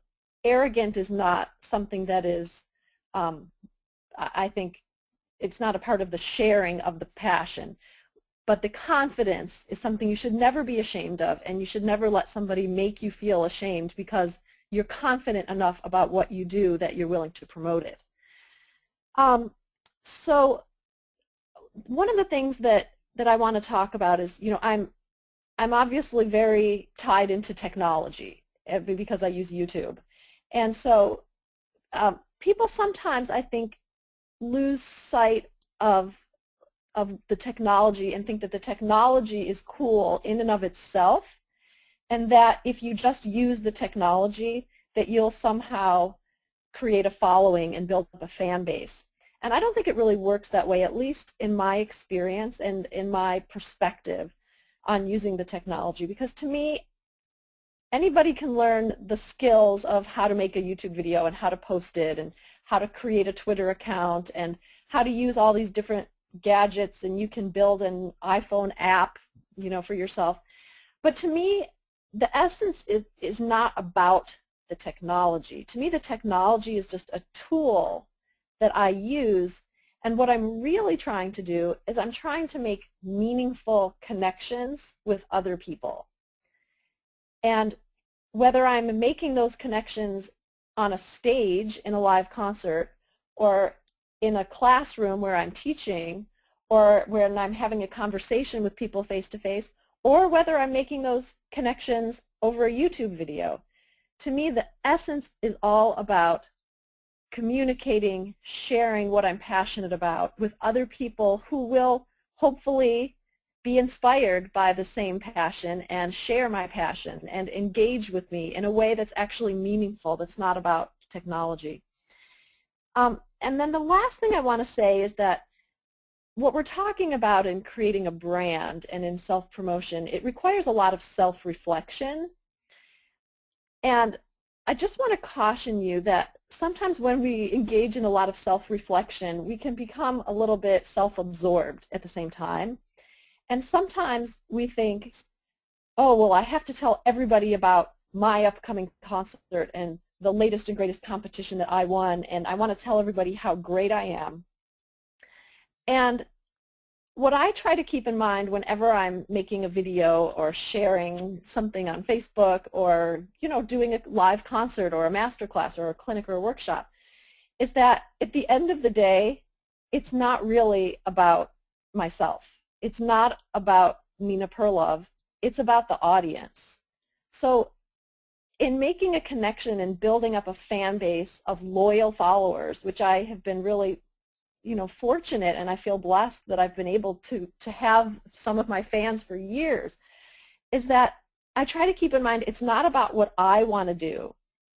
arrogant is not something that is, I think it's not a part of the sharing of the passion, but the confidence is something you should never be ashamed of, and you should never let somebody make you feel ashamed because you're confident enough about what you do that you're willing to promote it. So one of the things that I want to talk about is, I'm obviously very tied into technology because I use YouTube. And so people sometimes, I think, lose sight of the technology and think that the technology is cool in and of itself, and that if you just use the technology, that you'll somehow create a following and build up a fan base. And I don't think it really works that way, at least in my experience and in my perspective on using the technology. Because to me, anybody can learn the skills of how to make a YouTube video and how to post it and how to create a Twitter account and how to use all these different gadgets, and you can build an iPhone app, for yourself. But to me, the essence is not about the technology. To me, the technology is just a tool that I use, and what I'm really trying to do is I'm trying to make meaningful connections with other people. And whether I'm making those connections on a stage in a live concert, or in a classroom where I'm teaching, or when I'm having a conversation with people face-to-face, or whether I'm making those connections over a YouTube video, to me the essence is all about communicating, sharing what I'm passionate about with other people who will hopefully be inspired by the same passion and share my passion and engage with me in a way that's actually meaningful, that's not about technology. And then the last thing I want to say is that what we're talking about in creating a brand and in self-promotion, it requires a lot of self-reflection. And I just want to caution you that sometimes when we engage in a lot of self-reflection, we can become a little bit self-absorbed at the same time. And sometimes we think, oh, well, I have to tell everybody about my upcoming concert and the latest and greatest competition that I won, and I want to tell everybody how great I am. And what I try to keep in mind whenever I'm making a video or sharing something on Facebook or, doing a live concert or a masterclass or a clinic or a workshop is that at the end of the day, it's not really about myself. It's not about Nina Perlov. It's about the audience. So in making a connection and building up a fan base of loyal followers, which I have been really fortunate, and I feel blessed that I've been able to have some of my fans for years, is that I try to keep in mind it's not about what I want to do,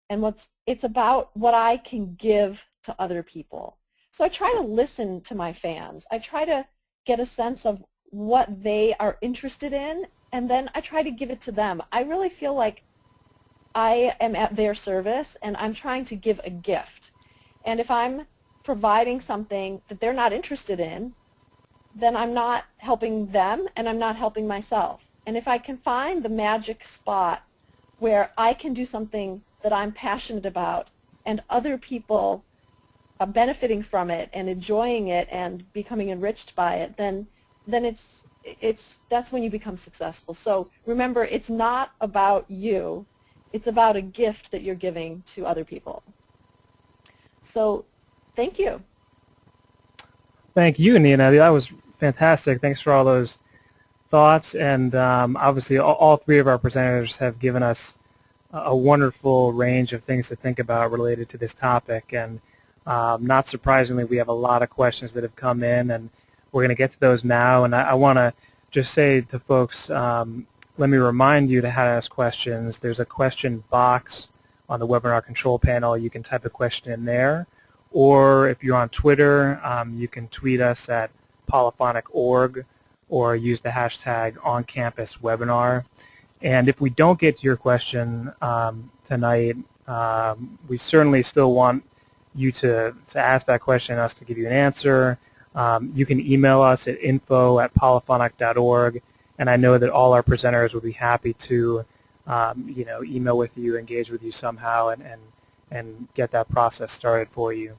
and it's about what I can give to other people. So I try to listen to my fans. I try to get a sense of what they are interested in, and then I try to give it to them. I really feel like I am at their service, and I'm trying to give a gift. And if I'm providing something that they're not interested in, then I'm not helping them and I'm not helping myself. And if I can find the magic spot where I can do something that I'm passionate about and other people are benefiting from it and enjoying it and becoming enriched by it, then that's when you become successful. So remember, it's not about you. It's about a gift that you're giving to other people. So thank you. Thank you, Nina. That was fantastic. Thanks for all those thoughts. And obviously, all three of our presenters have given us a wonderful range of things to think about related to this topic. And not surprisingly, we have a lot of questions that have come in, and we're going to get to those now. And I want to just say to folks, let me remind you to how to ask questions. There's a question box on the webinar control panel. You can type a question in there. Or if you're on Twitter, you can tweet us at polyphonic.org or use the hashtag OnCampusWebinar. And if we don't get to your question tonight, we certainly still want you to ask that question and us to give you an answer. You can email us at info@polyphonic.org, and I know that all our presenters would be happy to email with you, engage with you somehow, and get that process started for you.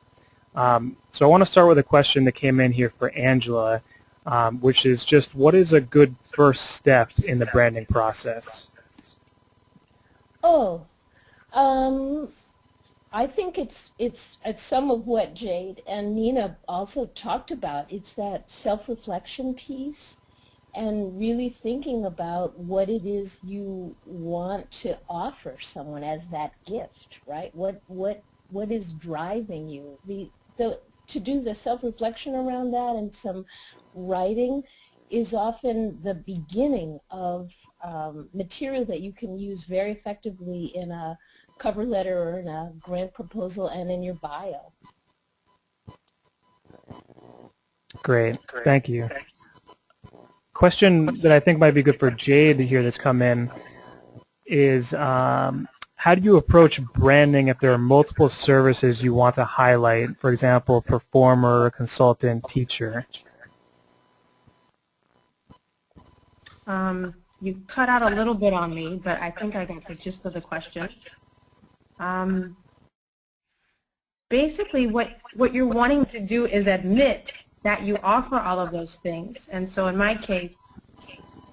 So I want to start with a question that came in here for Angela, which is just, what is a good first step in the branding process? I think it's some of what Jade and Nina also talked about. It's that self-reflection piece and really thinking about what it is you want to offer someone as that gift, right? What is driving you? To do the self-reflection around that and some writing is often the beginning of material that you can use very effectively in a cover letter or in a grant proposal and in your bio. Great. Thank you. Question that I think might be good for Jade here that's come in is, how do you approach branding if there are multiple services you want to highlight? For example, performer, consultant, teacher. You cut out a little bit on me, but I think I got the gist of the question. Basically, what you're wanting to do is admit that you offer all of those things. And so in my case,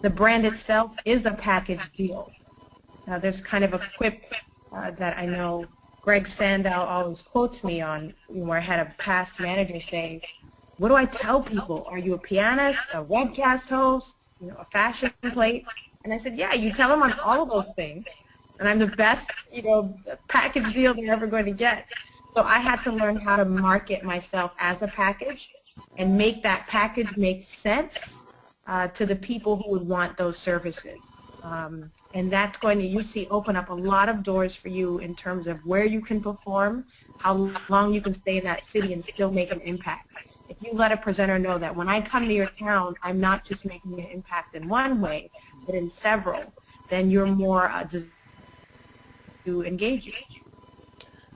the brand itself is a package deal. There's kind of a quip that I know Greg Sandow always quotes me on, where I had a past manager say, what do I tell people? Are you a pianist, a webcast host, a fashion plate? And I said, yeah, you tell them I'm all of those things. And I'm the best, package deal they're ever going to get. So I had to learn how to market myself as a package and make that package make sense to the people who would want those services. And that's going to, you see, open up a lot of doors for you in terms of where you can perform, how long you can stay in that city and still make an impact. If you let a presenter know that when I come to your town, I'm not just making an impact in one way, but in several, then you're more to engage you.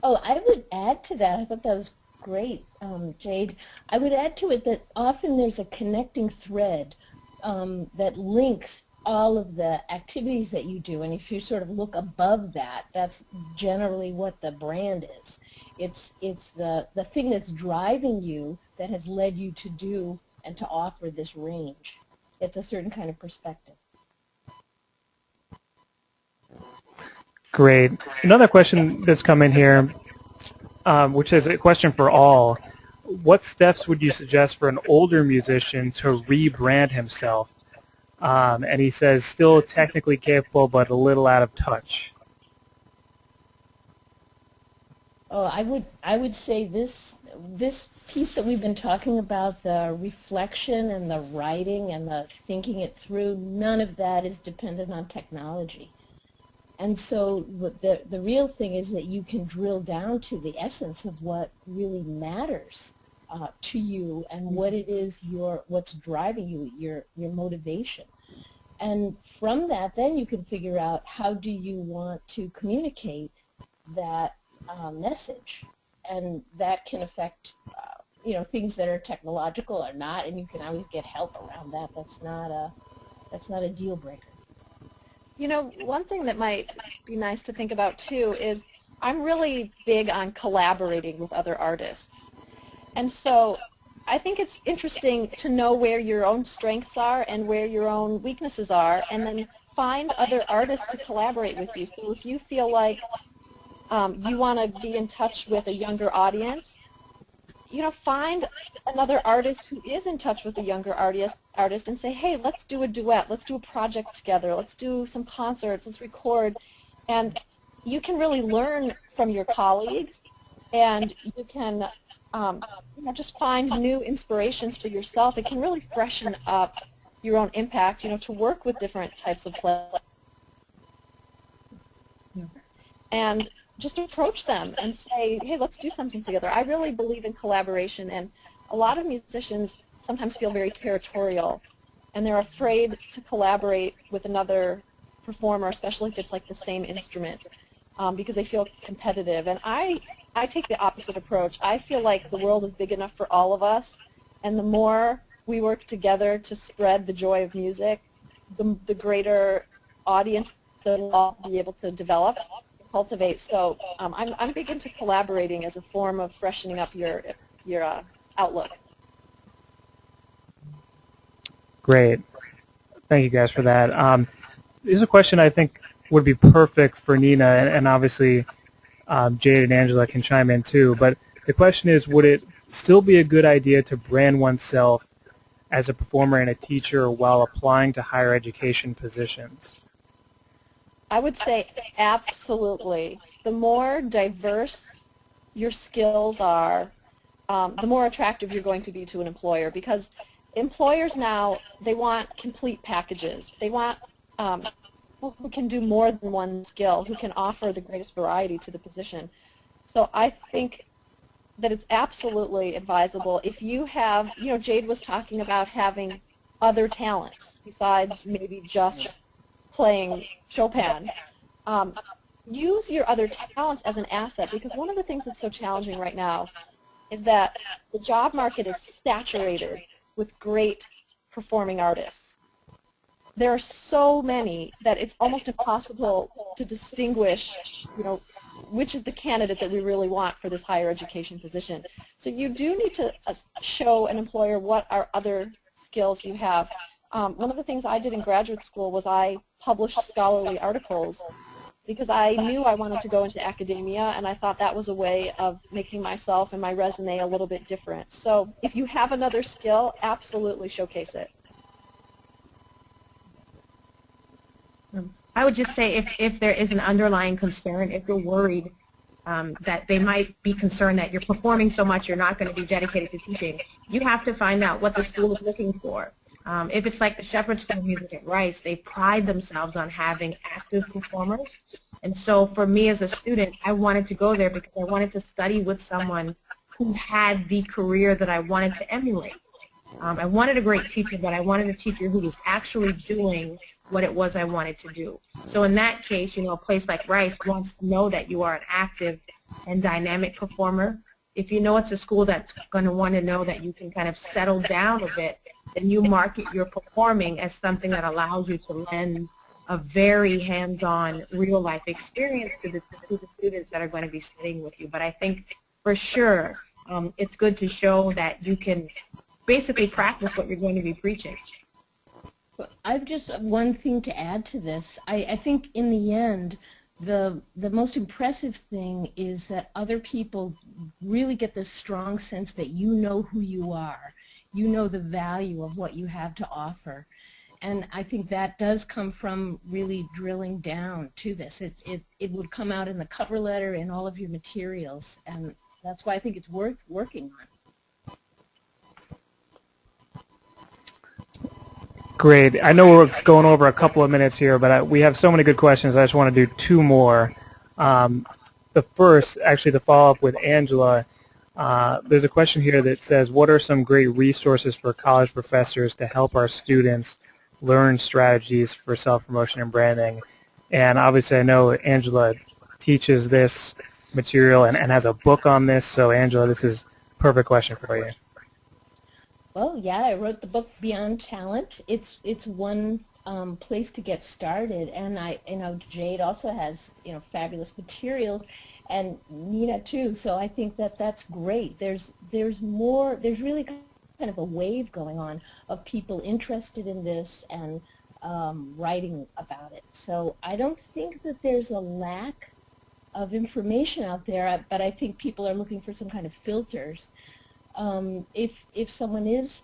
Oh, I would add to that. I thought that was great, Jade. I would add to it that often there's a connecting thread that links all of the activities that you do, and if you sort of look above that, that's generally what the brand is. It's the thing that's driving you that has led you to do and to offer this range. It's a certain kind of perspective. Great. Another question that's come in here, which is a question for all. What steps would you suggest for an older musician to rebrand himself? And he says, still technically capable, but a little out of touch. Oh, I would say this piece that we've been talking about, the reflection and the writing and the thinking it through, none of that is dependent on technology. And so the real thing is that you can drill down to the essence of what really matters to you and what it is what's driving you, your motivation. And from that, then you can figure out how do you want to communicate that message, and that can affect things that are technological or not, and you can always get help around that. That's not a deal breaker. One thing that might be nice to think about too is I'm really big on collaborating with other artists. And so I think it's interesting to know where your own strengths are and where your own weaknesses are, and then find other artists to collaborate with you. So if you feel like you want to be in touch with a younger audience, find another artist who is in touch with a younger artist and say, hey, let's do a duet, let's do a project together, let's do some concerts, let's record. And you can really learn from your colleagues, and you can just find new inspirations for yourself. It can really freshen up your own impact, to work with different types of play. And just approach them and say, hey, let's do something together. I really believe in collaboration, and a lot of musicians sometimes feel very territorial, and they're afraid to collaborate with another performer, especially if it's like the same instrument, because they feel competitive. And I take the opposite approach. I feel like the world is big enough for all of us, and the more we work together to spread the joy of music, the greater audience that we'll all be able to develop, cultivate. So I'm big into collaborating as a form of freshening up your outlook. Great. Thank you guys for that. This is a question I think would be perfect for Nina, and obviously Jade and Angela can chime in too. But the question is, would it still be a good idea to brand oneself as a performer and a teacher while applying to higher education positions? I would say absolutely. The more diverse your skills are, the more attractive you're going to be to an employer, because employers now, they want complete packages. They want people who can do more than one skill, who can offer the greatest variety to the position. So I think that it's absolutely advisable if you have, Jade was talking about having other talents besides maybe just playing Chopin. Use your other talents as an asset, because one of the things that's so challenging right now is that the job market is saturated with great performing artists. There are so many that it's almost impossible to distinguish, which is the candidate that we really want for this higher education position. So you do need to show an employer what are other skills you have. One of the things I did in graduate school was I published scholarly articles, because I knew I wanted to go into academia, and I thought that was a way of making myself and my resume a little bit different. So if you have another skill, absolutely showcase it. I would just say if there is an underlying concern, if you're worried that they might be concerned that you're performing so much you're not going to be dedicated to teaching, you have to find out what the school is looking for. If it's like the Shepherd School of Music at Rice, they pride themselves on having active performers. And so for me as a student, I wanted to go there because I wanted to study with someone who had the career that I wanted to emulate. I wanted a great teacher, but I wanted a teacher who was actually doing what it was I wanted to do. So in that case, a place like Rice wants to know that you are an active and dynamic performer. If you know it's a school that's going to want to know that you can kind of settle down a bit, then you market your performing as something that allows you to lend a very hands-on, real-life experience to the students that are going to be sitting with you. But I think for sure it's good to show that you can basically practice what you're going to be preaching. I've just one thing to add to this. I think in the end, the most impressive thing is that other people really get this strong sense that you know who you are. You know the value of what you have to offer. And I think that does come from really drilling down to this. It would come out in the cover letter, in all of your materials, and that's why I think it's worth working on. Great. I know we're going over a couple of minutes here, but we have so many good questions. I just want to do two more. The first, actually, to follow up with Angela, there's a question here that says, what are some great resources for college professors to help our students learn strategies for self-promotion and branding? And obviously, I know Angela teaches this material and has a book on this. So, Angela, this is a perfect question for you. Well, yeah, I wrote the book Beyond Talent. It's one place to get started, and Jade also has fabulous materials, and Nina too. So I think that that's great. There's more. There's really kind of a wave going on of people interested in this and writing about it. So I don't think that there's a lack of information out there, but I think people are looking for some kind of filters. If someone is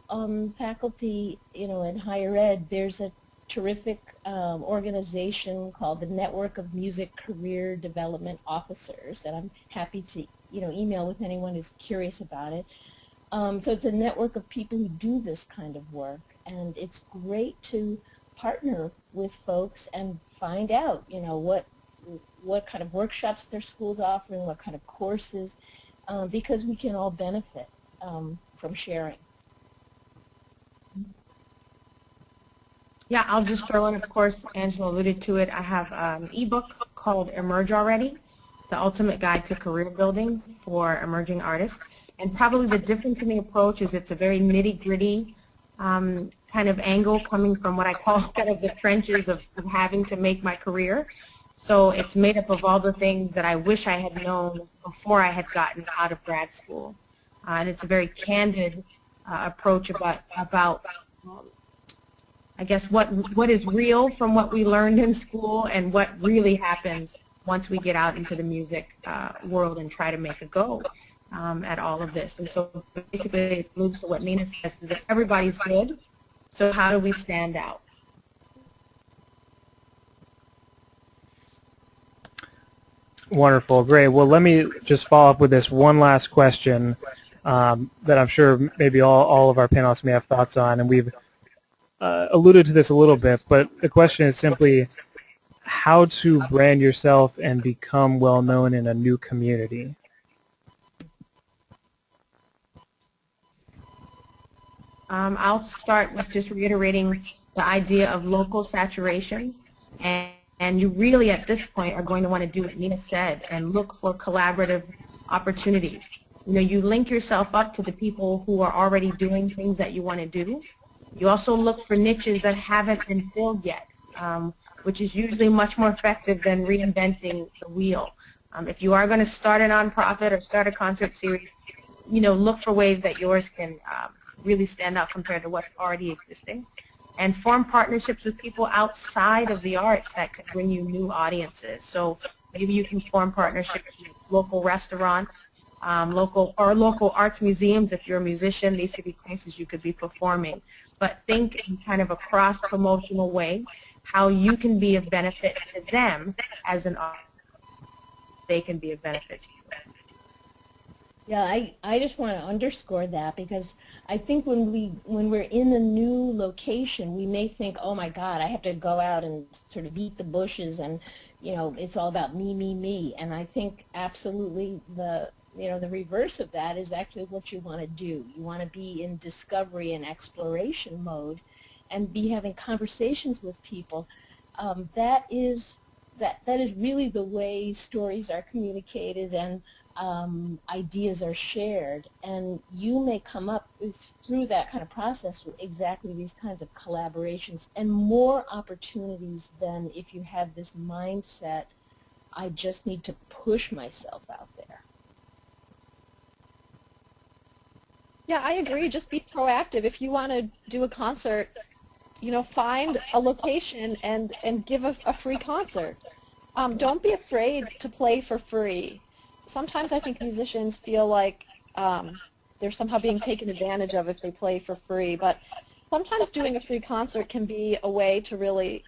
faculty, in higher ed, there's a terrific organization called the Network of Music Career Development Officers, and I'm happy to email with anyone who's curious about it. So it's a network of people who do this kind of work, and it's great to partner with folks and find out, what kind of workshops their school's offering, what kind of courses, because we can all benefit from sharing. Yeah, I'll just throw in, of course, Angela alluded to it, I have an ebook called Emerge Already, The Ultimate Guide to Career Building for Emerging Artists. And probably the difference in the approach is it's a very nitty-gritty kind of angle coming from what I call kind of the trenches of having to make my career. So it's made up of all the things that I wish I had known before I had gotten out of grad school. And it's a very candid approach about I guess, what is real from what we learned in school and what really happens once we get out into the music world and try to make a go at all of this. And so basically it moves to what Nina says, is that everybody's good, so how do we stand out? Wonderful. Great. Well, let me just follow up with this one last question that I'm sure maybe all of our panelists may have thoughts on, and we've alluded to this a little bit, but the question is simply how to brand yourself and become well known in a new community. I'll start with just reiterating the idea of local saturation, and you really at this point are going to want to do what Nina said and look for collaborative opportunities. You link yourself up to the people who are already doing things that you want to do. You also look for niches that haven't been filled yet, which is usually much more effective than reinventing the wheel. If you are going to start a nonprofit or start a concert series, look for ways that yours can really stand out compared to what's already existing. And form partnerships with people outside of the arts that could bring you new audiences. So maybe you can form partnerships with local restaurants, local arts museums. If you're a musician, these could be places you could be performing. But think in kind of a cross-promotional way, how you can be of benefit to them as an artist. They can be of benefit to you. Yeah, I just want to underscore that, because I think when we're in a new location, we may think, oh my God, I have to go out and sort of beat the bushes, and it's all about me, me, me. And I think absolutely the reverse of that is actually what you want to do. You want to be in discovery and exploration mode, and be having conversations with people. That is really the way stories are communicated and ideas are shared, and you may come up through that kind of process with exactly these kinds of collaborations and more opportunities than if you have this mindset, I just need to push myself out there. Yeah, I agree. Just be proactive. If you want to do a concert, find a location and give a free concert. Don't be afraid to play for free. Sometimes I think musicians feel like they're somehow being taken advantage of if they play for free, but sometimes doing a free concert can be a way to really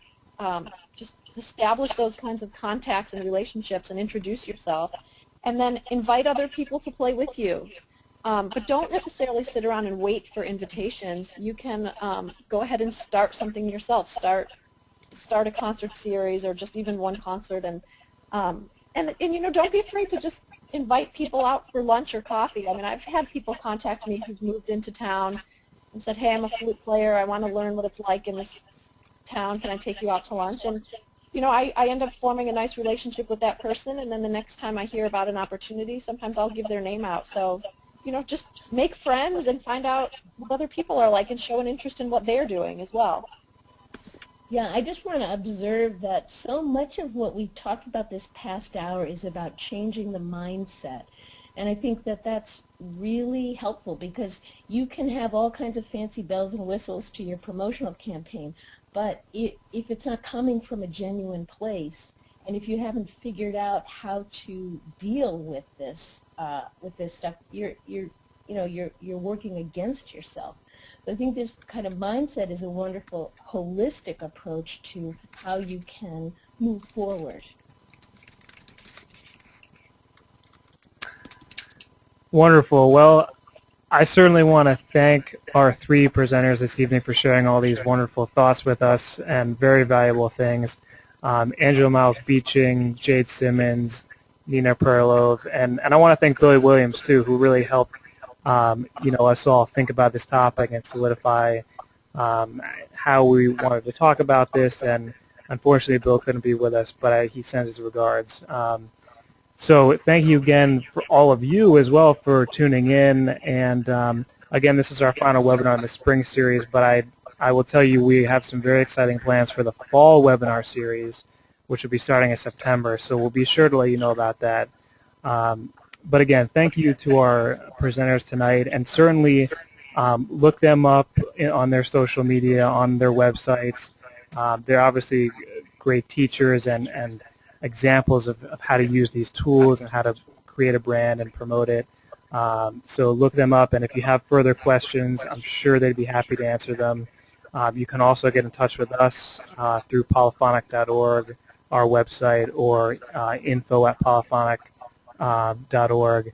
just establish those kinds of contacts and relationships and introduce yourself, and then invite other people to play with you. But don't necessarily sit around and wait for invitations. You can go ahead and start something yourself. Start a concert series or just even one concert, and don't be afraid to just invite people out for lunch or coffee. I mean, I've had people contact me who've moved into town and said, hey, I'm a flute player. I want to learn what it's like in this town. Can I take you out to lunch? And I end up forming a nice relationship with that person, and then the next time I hear about an opportunity, sometimes I'll give their name out. So, just make friends and find out what other people are like and show an interest in what they're doing as well. Yeah, I just want to observe that so much of what we've talked about this past hour is about changing the mindset. And I think that that's really helpful, because you can have all kinds of fancy bells and whistles to your promotional campaign, but if it's not coming from a genuine place, and if you haven't figured out how to deal with this stuff, you're working against yourself. So I think this kind of mindset is a wonderful holistic approach to how you can move forward. Wonderful. Well, I certainly want to thank our three presenters this evening for sharing all these wonderful thoughts with us and very valuable things. Angela Miles Beeching, Jade Simmons, Nina Perlove, and I want to thank Billy Williams too, who really helped us all think about this topic and solidify how we wanted to talk about this. And unfortunately, Bill couldn't be with us, but he sends his regards. So thank you again for all of you as well for tuning in. And again, this is our final webinar in the spring series, but I will tell you we have some very exciting plans for the fall webinar series, which will be starting in September. So we'll be sure to let you know about that. But again, thank you to our presenters tonight, and certainly look them up on their social media, on their websites. They're obviously great teachers and examples of how to use these tools and how to create a brand and promote it. So look them up, and if you have further questions, I'm sure they'd be happy to answer them. You can also get in touch with us through polyphonic.org, our website, or info@polyphonic.org,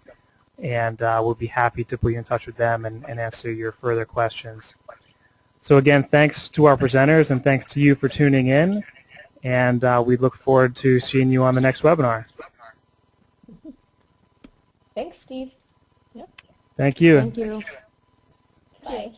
and we'll be happy to put you in touch with them and answer your further questions. So again, thanks to our presenters, and thanks to you for tuning in, and we look forward to seeing you on the next webinar. Thanks, Steve. Yep. Thank you. Thank you. Bye.